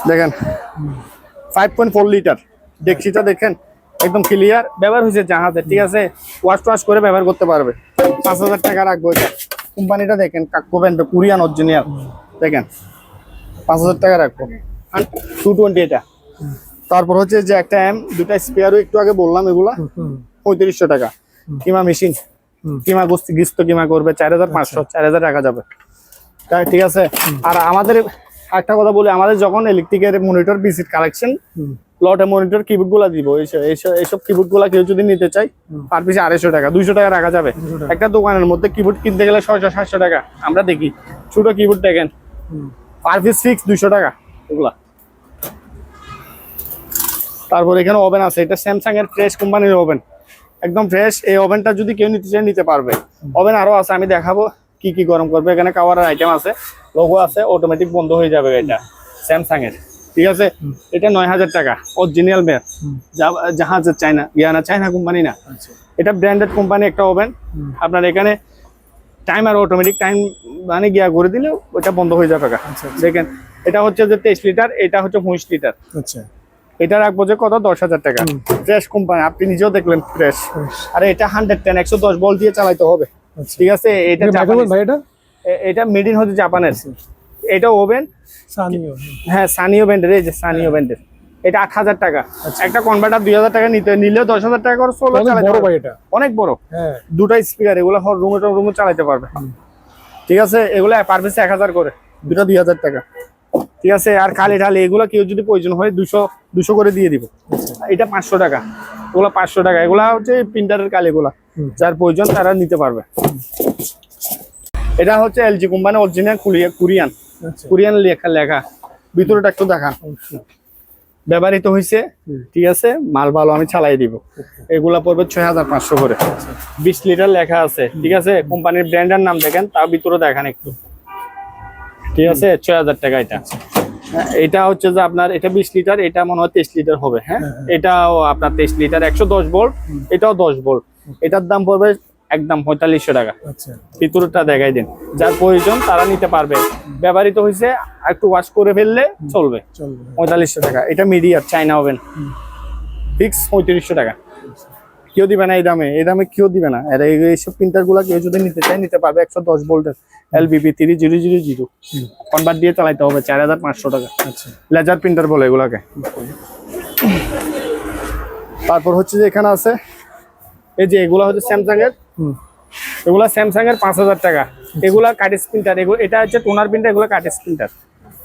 দেখেন 5.4 লিটার ডেকচিটা দেখেন, একদম ক্লিয়ার ব্যবহার হয়েছে জাহাজের। ঠিক আছে, ওয়াশ করে ব্যবহার করতে পারবে। 5000 টাকা রাখবো। এটা কোম্পানিটা দেখেন, কাকোবেন, কোরিয়ান অরিজিনাল। দেখেন 5000 টাকা রাখবো। 220 এটা। তারপর হচ্ছে যে একটা দুটা স্পেয়ারও একটু আগে বললাম, এগুলা হুম 3500 টাকা। কিমা মেশিন, কিমা গিস্ত কিমা করবে 4500, 4000 টাকা যাবে। ঠিক আছে। আর আমাদের একটা কথা বলি, আমাদের যখন ইলেকট্রিকের মনিটর বিসিট কালেকশন হুম লটে মনিটর কিবোর্ড গুলা দিব, এইসব কিবোর্ড গুলা কেউ যদি নিতে চাই পার পিস 250 টাকা, 200 টাকা রাখা যাবে। একটা দোকানের মধ্যে কিবোর্ড কিনতে গেলে 600-700 টাকা আমরা দেখি। ছোট কিবোর্ড দেখেন পার পিস ফিক্স 200 টাকা এগুলা। তারপর এখানে ওভেন আছে, এটা স্যামসাং এর ফ্রেশ কোম্পানির ওভেন, একদম ফ্রেশ। এই ওভেনটা যদি কেউ নিতে চায় নিতে পারবে। ওভেন আরো আছে, আমি দেখাবো কি কি গরম করবে। এখানে কাওয়ারের আইটেম আছে, লোগো আছে, অটোমেটিক বন্ধ হয়ে যাবে এটা স্যামসাং এর। ঠিক আছে, এটা 9000 টাকা অরিজিনাল মেয়ার, জাহাজের চায়না, চায়না কোম্পানি না, আচ্ছা এটা ব্র্যান্ডেড কোম্পানি একটা ওভেন। আপনার এখানে টাইমার অটোমেটিক টাইম মানে গিয়া করে দিলে ওটা বন্ধ হয়ে যাবে। দেখেন এটা হচ্ছে যে 23 লিটার, এটা হচ্ছে 25 লিটার। আচ্ছা এটা রাখবো যে কত, 10,000 টাকা। ফ্রেশ কোম্পানি, আপনি নিজেও দেখলেন ফ্রেশ। আর এটা 110 110 ভোল্ট দিয়ে চালাইতে হবে। ঠিক আছে, এটা ভাই এটা এটা মেড ইন হচ্ছে জাপানের। এটা ওভেন সানিও। হ্যাঁ সানিও ব্র্যান্ডের, এই যে সানিও ব্র্যান্ডের। এটা 8000 টাকা। একটা কনভার্টার 2000 টাকা নিলেও 10,000 টাকা করে সোলার চালাতে বড় পারবে। ভাই এটা অনেক বড়, হ্যাঁ দুটা স্পিকার, এগুলো রুমে চালাতে পারবে। ঠিক আছে, এগুলো পার পিস 1000 করে, দুটো 2000 টাকা। ঠিক আছে। আর কালি ঢালি এগুলো কেউ যদি প্রয়োজন হয় 200 করে দিয়ে দিব। এটা 500 টাকা, এগুলো 500 টাকা। এগুলা হচ্ছে প্রিন্টারের কালি, এগুলা যার প্রয়োজন তারা নিতে পারবে। এটা হচ্ছে এলজি কোম্পানি অরিজিনাল কোরিয়ান, আচ্ছা কোরিয়ান লেখা। ভিতরটা একটু দেখান, ব্যবহৃত হয়েছে। ঠিক আছে, মাল ভালো, আমি চালাই দিব। এগুলা পড়বে 6500 করে, 20 লিটার লেখা আছে। ঠিক আছে, কোম্পানির ব্র্যান্ডের নাম দেখেন, তাও ভিতরে দেখান একটু। ঠিক আছে, 6000 টাকা এটা। এটা হচ্ছে যে আপনার, এটা 20 লিটার, এটা মনে হয় 23 লিটার হবে। হ্যাঁ, এটাও আপনার 23 লিটার, 110 ভোল্ট, এটাও 10 ভোল্ট। এটার দাম পড়বে একদম 4500 টাকা। আচ্ছা ভিতরটা দেখাই দিন, যার প্রয়োজন তারা নিতে পারবে। ব্যবহৃত হয়েছে, একটু ওয়াশ করে ফেললে চলবে। চলবে 4500 টাকা। এটা মিডিয়াম চাইনা ওভেন, ফিক্স 3500 টাকা। কেউ দিবে না এই দামে কেউ দিবে না। আর এইসব প্রিন্টার গুলা কেউ যদি নিতে চায় নিতে পারবে। 110 ভোল্টের LBP 3000 কনভার্ট দিয়ে চালাইতে হবে, 4500 টাকা। আচ্ছা লেজার প্রিন্টার বলে এগুলাকে। তারপর হচ্ছে যে এখানে আছে, এই যে এগুলা হচ্ছে স্যামসাং এর, এগুলা স্যামসাং এর 5000 টাকা। এগুলা কাটিস প্রিন্টার, এটা হচ্ছে টোনার প্রিন্টার, এগুলো কাটিস প্রিন্টার।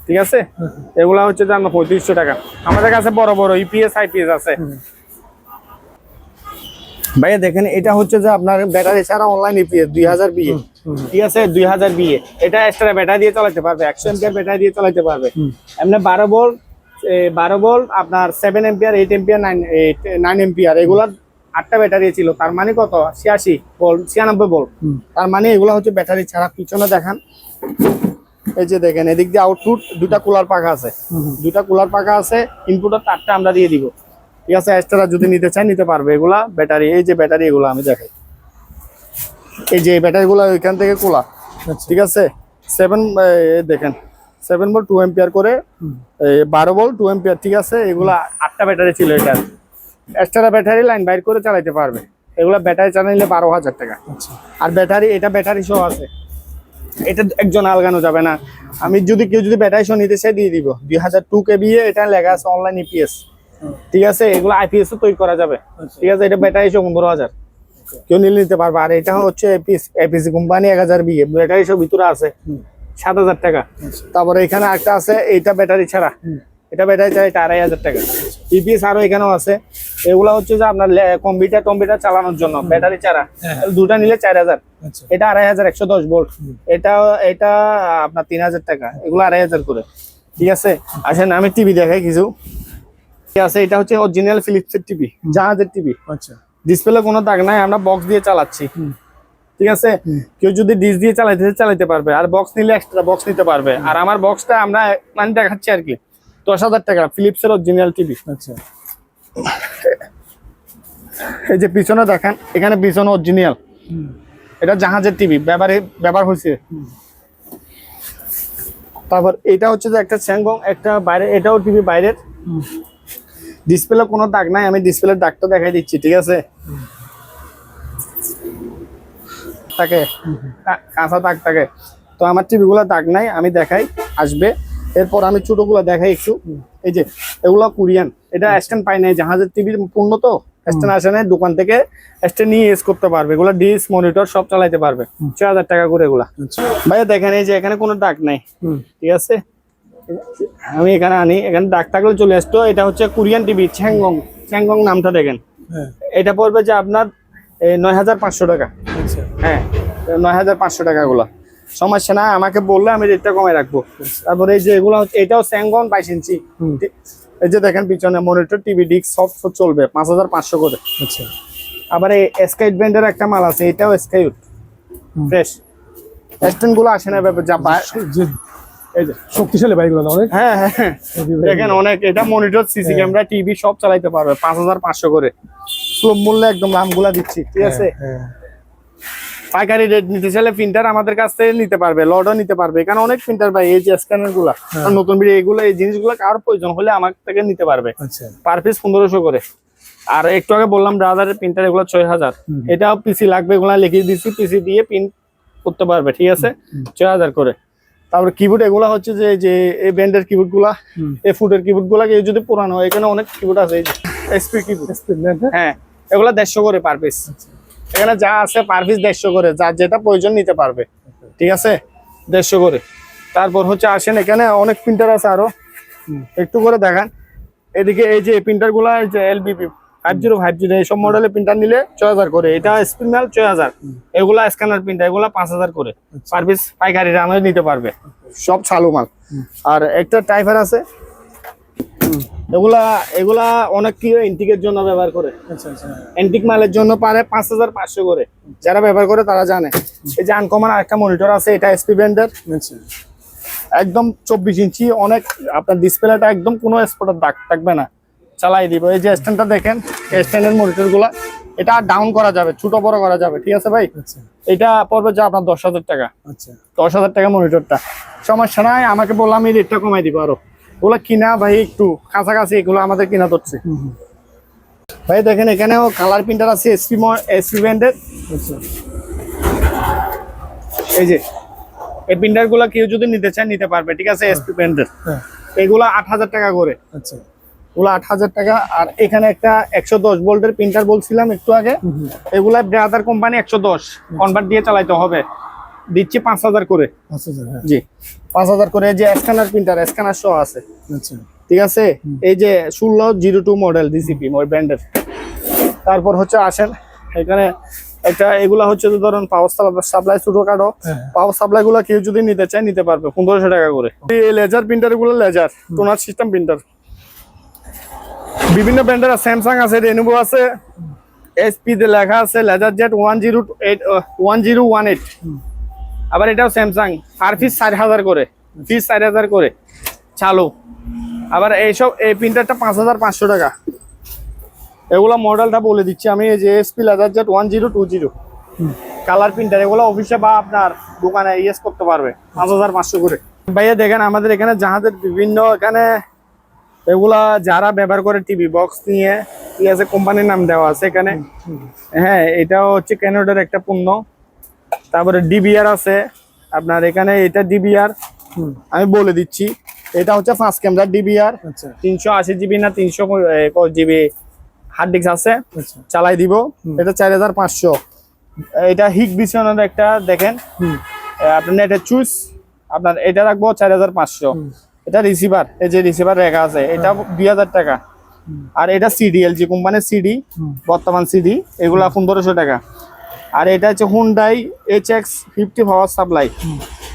ঠিক আছে, এগুলা হচ্ছে যে আমরা 3500 টাকা। আমাদের কাছে বড় বড় ইপিএস আইপিএস আছে। ভাইয়া দেখেন, এটা হচ্ছে যে আপনার ব্যাটারি ছাড়া অনলাইন ইপিএস 2000 বিএ। ঠিক আছে, 2000 বিএ। এটা এক্সট্রা ব্যাটারি দিয়ে চালাতে পারবে, 100 এমপিআর ব্যাটারি দিয়ে চালাতে পারবে। এমনি 12 ভোল্ট 12 ভোল্ট আপনার 7 এম্পিয়ার 8 এম্পিয়ার 9 এম্পিয়ার এগুলা 8টা ব্যাটারি ছিল, তার মানে কত 86 ভোল্ট 96 ভোল্ট। তার মানে এগুলা হচ্ছে ব্যাটারি ছাড়া। পিছনে দেখান, এই যে দেখেন এদিক দিয়ে আউটপুট দুটা কুলার পাখা আছে, দুটা কুলার পাখা আছে, ইনপুটের তারটা আমরা দিয়ে দিব, ঠিক আছে। এক্সট্রা যদি নিতে চাই নিতে পারবে। এগুলা ব্যাটারি, এই যে ব্যাটারি এগুলো আমি দেখাই, এই যে ব্যাটারি গুলা ওইখান থেকে খোলা, ঠিক আছে। 7 দেখেন 7 ভোল্ট 2 এম্পিয়ার করে 12 ভোল্ট 2 এম্পিয়ার, ঠিক আছে। এগুলা 8টা ব্যাটারি ছিল, এটা এক্সট্রা ব্যাটারি লাইন বাইর করে চালাতে পারবে। এগুলা ব্যাটারি চালাইলে 12,000 টাকা। আর ব্যাটারি, এটা ব্যাটারি সহ আছে, এটা একজন আলগানো যাবে না। আমি যদি কেউ যদি ব্যাটারি সহ নিতে চাই দিয়ে দিব। 2002 কেবিএ এটা লেখা আছে অনলাইন ইপিএস, ঠিক আছে। এগুলো আইপিএস তৈরি করা যাবে, ঠিক আছে। এটা ব্যাটারি সহ 15,000, কেউ নিলে নিতে পারবে। আর এটা হচ্ছে এপিসি কোম্পানি 1000 বিএ ব্যাটারি সহ ভিতরে আছে 7,000 টাকা। তারপরে এখানে একটা আছে, এইটা ব্যাটারি ছাড়া, এটা ব্যাটারি ছাড়া, এটা 2,500 টাকা। ইপিএস আরো এখানেও আছে। এগুলা হচ্ছে যে আপনার কম্পিউটার চালানোর জন্য ব্যাটারি ছাড়া, দুটা নিলে 4,000। এটা 2,500 110 ভোল্ট, এটা আপনার 3,000 টাকা। এগুলো 2,500 করে, ঠিক আছে। আসেন আমি টিভি দেখাই কিছু, ঠিক আছে। এটা হচ্ছে অরিজিনাল ফিলিপসের টিভি, জাহাজের টিভি। আচ্ছা, ডিসপ্লে কোনো দাগ নাই, আমরা বক্স দিয়ে চালাচ্ছি, ঠিক আছে। কেউ যদি ডিস দিয়ে চালাতে পারবে। আর বক্স নিলে এক্সট্রা বক্স নিতে পারবে। আর আমার বক্সটা আমরা মানে দেখাচ্ছি আর কি, 10,000 টাকা ফিলিপসের অরিজিনাল টিভি। আচ্ছা, এই যে পিছনে দেখেন, এখানে পিছনে অরিজিনাল, এটা জাহাজের টিভি, ব্যবহার হয়েছে। তারপর এটা হচ্ছে যে একটা স্যাংগং, একটা বাইরে, এটাও টিভি বাইরের। ডিসপ্লে কোনো দাগ নাই, আমি ডিসপ্লের দাগটা দেখাই দিচ্ছি, ঠিক আছে। থাকে কাঁচা দাগ থাকে, তো আমার টিভি গুলো দাগ নাই, আমি দেখাই, আসবে। এরপর আমি ছোটগুলো দেখাই একটু। এই যে এগুলো কোরিয়ান, এটা স্ট্যান্ড পাই নাই, জাহাজের টিভির পূর্ণ তো স্ট্যান্ড আসে নাই, দোকান থেকে স্ট্যান্ড নিয়ে ইউজ করতে পারবে। এগুলো ডিস মনিটর সব চালাইতে পারবে, 6,000 টাকা করে এগুলা। ভাইয়া দেখেন, এই যে এখানে কোনো দাগ নাই, ঠিক আছে। আমি এখানে আনি, এখানে দাগ থাকলে চলে আসতো। এটা হচ্ছে কোরিয়ান টিভি, চ্যাংগং নামটা দেখেন। এটা পড়বে যে আপনার 9,500 টাকা। হ্যাঁ, 9,500 টাকা গুলা, সমস্যা না, আমাকে বললে আমি রেটটা কমাই রাখবো। তারপরে এই যে এগুলো হচ্ছে, এটাও স্যাংগং 22 ইঞ্চি। এই যে দেখেন পিছনে মনিটর, টিভি, ডিস্ক সব চলবে, 5,500 করে। আচ্ছা, আবার এই স্কাইট ব্র্যান্ডের একটা মাল আছে, এটাও স্কাইট ফ্রেশ। স্ট্যান্ড গুলো আসে না ব্যাপার, যা এই যে শক্তিশালী বাইকগুলো না অনেক। হ্যাঁ হ্যাঁ দেখেন অনেক। এটা মনিটর, সিসি ক্যামেরা, টিভি সব চালাইতে পারবে, 5,500 করে। সুলভ মূল্যে একদম নামগুলা দিচ্ছি, ঠিক আছে। পাইকারি রেট নিতে চাইলে প্রিন্টার আমাদের কাছ থেকে নিতে পারবে, লডও নিতে পারবে। এখানে অনেক প্রিন্টার ভাই, এই যে স্ক্যানার গুলা নতুন ভিডিও, এগুলো এই জিনিসগুলো কারোর প্রয়োজন হলে আমার থেকে নিতে পারবে। পার পিস 1,500 করে। আর একটু আগে বললাম ব্রাদারের প্রিন্টার, এগুলো 6,000। এটাও পিসি লাগবে, এগুলো লিখে দিচ্ছি, পিসি দিয়ে প্রিন্ট করতে পারবে, ঠিক আছে, 6,000 করে। তারপরে কিবোর্ড, এগুলা হচ্ছে যে এই ব্র্যান্ডের কিবোর্ড গুলা, এই ফুডের কিবোর্ড গুলা যদি পুরানো হয়, এখানে অনেক কিবোর্ড আছে, এই যে এসপি কিবোর্ড। হ্যাঁ, এগুলা 150 করে পার পিস। এখানে যা আছে পার পিস 150 করে, যার যেটা প্রয়োজন নিতে পারবে, ঠিক আছে, 150 করে। তারপর হচ্ছে আসেন, এখানে অনেক প্রিন্টার আছে আরো, একটু করে দেখান। এদিকে এই যে প্রিন্টার গুলা, এই যে LBP 5050 এইসব মডেলের প্রিন্টার নিলে 6,000 করে। এটা স্পিনাল 6,000, এগুলা স্ক্যানার প্রিন্টার, এগুলা 5,000 করে পার পিস। পাইকারি দামে নিতে পারবে, সব চালু মাল। আর একটা টাইফার আছে, এগুলা অনেক কি এন্টিকের জন্য ব্যবহার করে। এন্টিক মালের জন্য পারে 5,500 করে, যারা ব্যবহার করে তারা জানে। এই যে আনকমন আরেকটা মনিটর আছে, এটা এসপি ব্র্যান্ডের, একদম 24 ইঞ্চি। অনেক আপনার ডিসপ্লেটা একদম কোনো স্পটের দাগ থাকবে না, চালাই দিব। এই যে স্ট্যান্ডটা দেখেন, স্ট্যান্ডের মনিটর গুলা, এটা ডাউন করা যাবে, ছোট বড় করা যাবে, ঠিক আছে ভাই। এটা পড়বে যে আপনার 10,000 টাকা। 10,000 টাকা মনিটরটা, সমস্যা নাই, আমাকে বললাম এই রেটটা কমাই দিব আরো। ওগুলা কিনা ভাই একটু কাছাকাছি, এগুলো আমাদের কিনা ধরছে ভাই। দেখেন এখানেও কালার প্রিন্টার আছে, এসপি ব্র্যান্ডের। এই যে এই প্রিন্টার গুলা কেউ যদি নিতে চায় নিতে পারবে, ঠিক আছে, এসপি ব্র্যান্ডের। এগুলা 8,000 টাকা করে। আচ্ছা, ওগুলো 8,000 টাকা। আর এখানে একটা 110 ভোল্টের প্রিন্টার বলছিলাম একটু আগে, এগুলা ব্রাদার কোম্পানি 110 কনভার্ট দিয়ে চালাইতে হবে, দিচ্ছি 5,000 করে। জি, 5,000 করে। যে স্ক্যানার প্রিন্টার, স্ক্যানার সহ আছে, ঠিক আছে। এই যে 1602 মডেল ডিসিপি ব্র্যান্ডের। তারপর হচ্ছে আসেন এখানে একটা, এগুলা হচ্ছে ধরুন পাওয়ার সাপ্লাই, ছোটখাটো পাওয়ার সাপ্লাই গুলা কেউ যদি নিতে চায় নিতে পারবে, 1,500 টাকা করে। লেজার প্রিন্টার গুলো, লেজার টোনার সিস্টেম প্রিন্টার, বিভিন্ন ব্র্যান্ডের স্যামসাং আছে, রেনোভো আছে, এসপি তে লেখা আছে লেজার জেট 1018। আবার এটাও স্যামসাং, আর পিস 4000 করে, পিস 4000 করে চালু। আবার এইসব এই প্রিন্টারটা 5500 টাকা। এগুলা মডেলটা বলে দিচ্ছি আমি, এই যে SP LaserJet 1020 colour printer. এগুলো অফিসে বা আপনার দোকানে ইউজ করতে পারবে 5500 করে। ভাইয়া দেখেন আমাদের এখানে জাহাজের বিভিন্ন এখানে এগুলা যারা ব্যবহার করে টিভি বক্স নিয়ে, ঠিক আছে, কোম্পানির নাম দেওয়া আছে এখানে। হ্যাঁ, এটাও হচ্ছে ক্যানোডার একটা পণ্য। তারপরে ডিবিআর আছে আপনার এখানে, এটা ডিবিআর আমি বলে দিচ্ছি। এটা হচ্ছে 5 ক্যামেরা ডিবিআর, 380 জিবি না 300 জিবি হার্ড ডিস্ক আছে, চালাই দিব। এটা 4500। এটা হিগ বিছনের একটা দেখেন, আপনার নেটের চুজ, আপনার এটা রাখবো 4500। এটা রিসিভার, এই যে রিসিভার রেখা আছে, এটা 2000 টাকা। আর এটা সিডি, এলজি কোম্পানির সিডি, বর্তমান সিডি, এগুলা 1500 টাকা। আর এটা হচ্ছে হুন্ডাই HX50 পাওয়ার সাপ্লাই,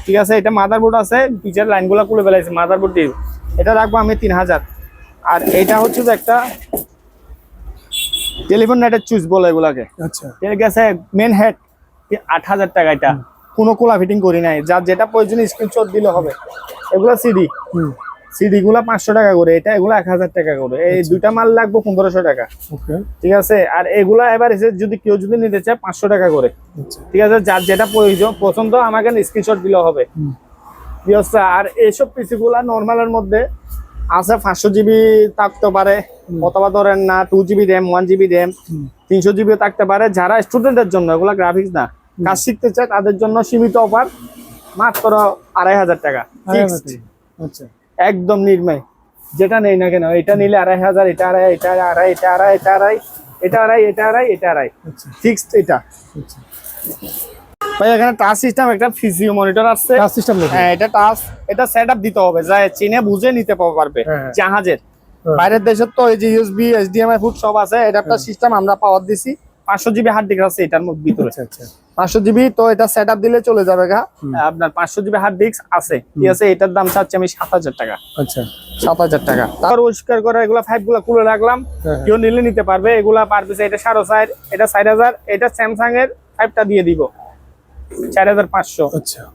ঠিক আছে। এটা মাদারবোর্ড আছে, পিছের লাইনগুলো খুলে ফেলাইছে মাদারবোর্ড দিয়ে, এটা রাখবো আমি 3000। আর এটা হচ্ছে যে একটা টেলিফোন নেটের চুজ বলে এগুলাকে, আচ্ছা, ঠিক আছে। মেন হেড 8000 টাকা। এটা কোনো কোলা ফিটিং করি নাই, যার যেটা প্রয়োজন স্ক্রিনশট দিলে হবে। এগুলা সিডি, সিডি গুলা 500 টাকা করে, এটা এগুলা 1000 টাকা করে। এই দুইটা মাল লাগবে 1500 টাকা, ঠিক আছে। আর এগুলা এবার এসে যদি কেউ যদি নিতে চায় 500 টাকা করে, ঠিক আছে। যার যেটা প্রয়োজন পছন্দ আমাকে স্ক্রিনশট দিলে হবে। আর এইসব পিসি গুলা নর্মালের মধ্যে আছে 500 জিবি থাকতে পারে, অথবা ধরেন না 2 GB RAM, 1 GB RAM, 300 GB থাকতে পারে। যারা স্টুডেন্টের জন্য, এগুলা গ্রাফিক্স না, কাজ শিখতে চায় তাদের জন্য সীমিত অফার, মাত্র 2500 টাকা। আচ্ছা, একদম নির্ময়, যেটা নেই না কেন এটা নিলে 2500, এটা 2500, এটা 2500, এটা 2500, এটা 2500, এটা 2500, এটা 2500, ফিক্সড এটা। ভাই এখানে টাচ সিস্টেম একটা ফিজিও মনিটর আছে, টাচ সিস্টেম। হ্যাঁ, এটা টাচ, এটা সেটআপ দিতে হবে, যা চিনে বুঝে নিতে পারবে। জাহাজের বাইরের দেশের তো এই যে ইউএসবি, এইচডিএমআই ফুট সব আছে। এটা একটা সিস্টেম আমরা পাওয়ার দিছি। 500 জিবি হার্ড ডিস্ক আছে এটার মধ্যে ভিতরে। 500 জিবি তো এটা সেটআপ দিলে চলে যাবে গা। আপনার 500 জিবি হার্ড ডিস্ক আছে, ঠিক আছে। এটার দাম চাচ্ছি আমি 7000 টাকা। আচ্ছা, 7000 টাকা। তারপর পরিষ্কার করে এগুলা ফাইভ গুলা খুলে রাখলাম, কেউ নিলে নিতে পারবে। এগুলা পার পিস এটা 4.5, এটা 4000। এটা স্যামসাং এর 5টা দিয়ে দিব 4500।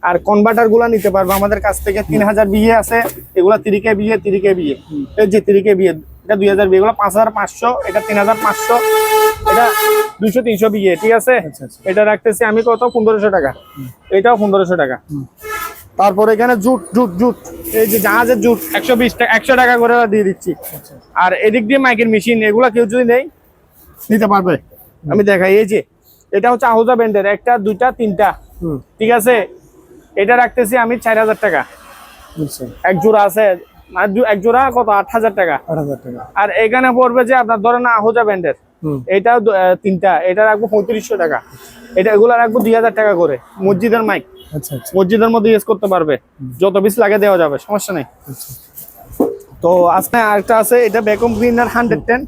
আর কনভার্টার গুলা নিতে পারবে আমাদের কাছ থেকে। 3000 বিয়ে আছে, এগুলা 3K বিয়ে, 3K বিয়ে, এই যে 3K বিয়ে, এটা 2000 বিয়ে, এগুলো 5500, এটা 3500, এটা 200-300 বিয়ে, ঠিক আছে। এটা রাখতেছি আমি কত, 1500 টাকা। এটাও 1500 টাকা। তারপর এখানে জুট জুট জুট, এই যে জাহাজের জুট 120 টাকা, 100 টাকা করে দিয়ে দিচ্ছি। আর এদিক দিয়ে মাইকের মেশিন, এগুলা কেউ যদি নেই নিতে পারবে। আমি দেখাই, এই যে এটা হচ্ছে আহুজা ব্র্যান্ডের, একটা, দুইটা, তিনটা, ঠিক আছে। এটা রাখতেছি আমি 4000 টাকা। এক জোড়া আছে, এক জোড়া কত, 8000 টাকা। আর এখানে পড়বে যে আপনার ধরেন আহুজা ব্র্যান্ডের, এটা 3টা, এটা রাখবো 3500 টাকা। এটা এগুলা রাখবো 2000 টাকা করে। মসজিদের মাইক, মসজিদের মধ্যে ইউজ করতে পারবে, যত পিস লাগে দেওয়া যাবে, সমস্যা নেই। তো আজকে আরেকটা আছে, এটা ভ্যাকুয়াম ক্লিনার 110,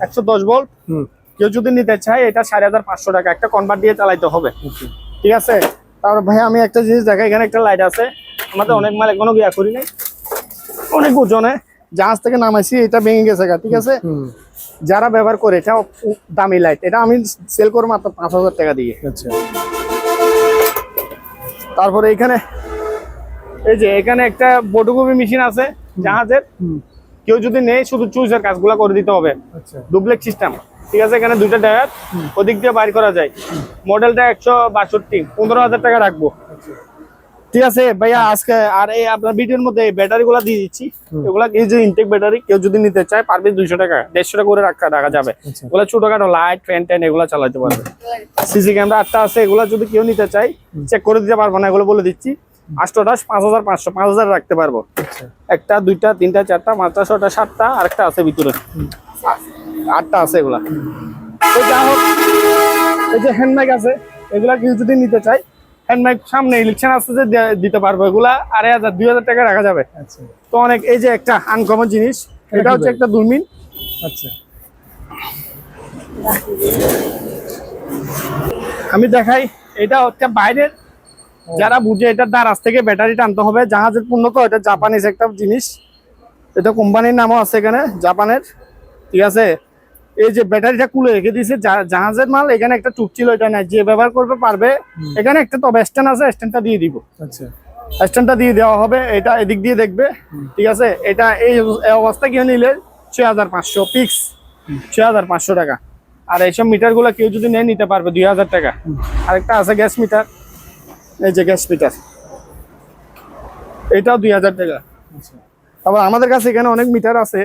110 ভোল্ট। কেউ যদি নিতে চায় এটা 5500 টাকা। একটা কনভার্ট দিয়ে চালাইতে হবে, ঠিক আছে। তারপর ভাই আমি একটা জিনিস দেখাই, এখানে একটা লাইট আছে। আমাদের অনেক মাল এখনো গিয়া করি নাই, অনেক ওজনে জাহাজ থেকে নামাইছি, এটা ভেঙে গেছে, ঠিক আছে। যারা ব্যবহার করে, এটা দামি লাইট, এটা আমি সেল করবো মাত্র 5000 টাকা দিয়ে। তারপরে এখানে এই যে এখানে একটা ফটোকপি মেশিন আছে জাহাজের, কেউ যদি নেই শুধু চুজের কাজগুলো করে দিতে হবে। ডুপ্লেক্স সিস্টেম, ঠিক আছে। এখানে দুইটা টায়ার, ওদিক দিয়ে বাইর করা যায়। মডেলটা 162, 15000 টাকা রাখবো, ঠিক আছে ভাইয়া আজকে। আর এই আপনার ভিডিওর মধ্যে ব্যাটারি গুলা দিয়ে দিচ্ছি, এগুলা এই যে ইনটেক ব্যাটারি, কেউ যদি নিতে চায় পার পিস 200 টাকা, 150 টাকা করে রাখা যাবে। এগুলা ছোটখাটো লাইট, ফ্যান ট্যান এগুলা চালাতে পারবে। সিসি ক্যামেরা 8টা আছে, এগুলা যদি কেউ নিতে চায় চেক করে দিতে পারবো না, এগুলো বলে দিচ্ছি। 8টা 5500, 5000 রাখতে পারবো। 1টা 2টা 3টা 4টা 5টা 6টা 7টা, আরেকটা আছে ভিতরে, 8টা আছে এগুলা। তো যা হোক, এই যে হ্যান্ড মাইক আছে, এগুলা কেউ যদি নিতে চায়, হ্যান্ড মাইক সামনে ইলেকশন আসতে যে দিতে পারবো। এগুলা 2500, 2000 টাকা রাখা যাবে। তো অনেক, এই যে একটা আনকমন জিনিস, এটা হচ্ছে একটা দূরবীন। আমি দেখাই, এটা হচ্ছে বাইরের, যারা বুঝে এটা দারাজ থেকে ব্যাটারি টানতে হবে। জাহাজের পণ্য তো, এটা জাপানিজ একটা জিনিস, এটা কোম্পানির নামও আছে এখানে জাপানের। ঠিক আছে, এই যে ব্যাটারিটা খুলে রেখে দিয়েছে জাহাজের মাল, এখানে একটা টুপ ছিল, এটা নাই, যে ব্যবহার করবে পারবে। এখানে একটা তবে স্ট্যান্ড আছে, স্ট্যান্ডটা দিয়ে দিব, আচ্ছা স্ট্যান্ডটা দিয়ে দেওয়া হবে, এটা এদিক দিয়ে দেখবে। ঠিক আছে, এটা এই অবস্থা কিনে নিলে 6500 পিক্স, 6500 টাকা। আর এইসব মিটার গুলো কেউ যদি নেয় নিতে পারবে 2000 টাকা। আরেকটা আছে গ্যাস মিটার, এই যে গ্যাস মিটার, এটাও 2000 টাকা। আচ্ছা আবার আমাদের কাছে এখানে অনেক মিটার আছে,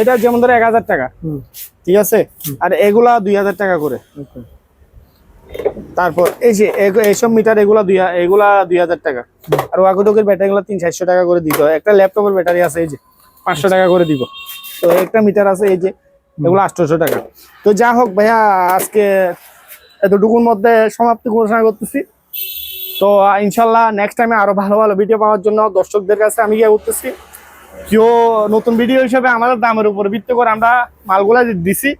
এটা যেমন ধরো 1000 টাকা, হুম ঠিক আছে, আর এগুলা 2000 টাকা করে। ওকে তারপর এই যে এইসব মিটার এগুলা 2000 টাকা। আর ওয়াকুটকের ব্যাটারি গুলো 300-400 টাকা করে দিতে হয়। একটা ল্যাপটপের ব্যাটারি আছে এই যে 500 টাকা করে দিব। তো একটা মিটার আছে এই যে, এগুলো 800 টাকা। তো যা হোক ভাইয়া, আজকে এতটুকুর মধ্যে সমাপ্তি ঘোষণা করতেছি। তো ইনশাল্লাহ নেক্সট টাইমে আরো ভালো ভালো ভিডিও পাওয়ার জন্য দর্শকদের কাছে আমি গিয়ে করতেছি, কেউ নতুন ভিডিও হিসেবে আমাদের দামের উপর ভিত্তি করে আমরা মালগুলা দিছি।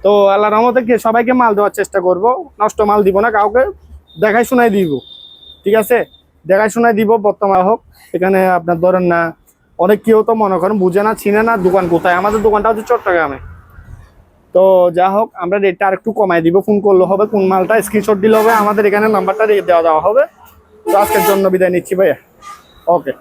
তো আল্লাহর রহমতে সবাইকে মাল দেওয়ার চেষ্টা করব, নষ্ট মাল দিব না কাউকে, দেখাই শোনাই দিব। ঠিক আছে, দেখাই শোনাই দিব। বর্তমান হোক, এখানে আপনার ধরেন না, অনেক কেউ তো মনে করেন বুঝে না, চিনে না দোকান কোথায়। আমাদের দোকানটা হচ্ছে চট্টগ্রামে। তো যা হোক, আমরা রেটটা আর একটু কমাই দিব, ফোন করলে হবে, কোন মালটা স্ক্রিনশট দিলে হবে, আমাদের এখানে নাম্বারটা দেওয়া হবে। তো আজকের জন্য বিদায় নিচ্ছি ভাইয়া, ওকে।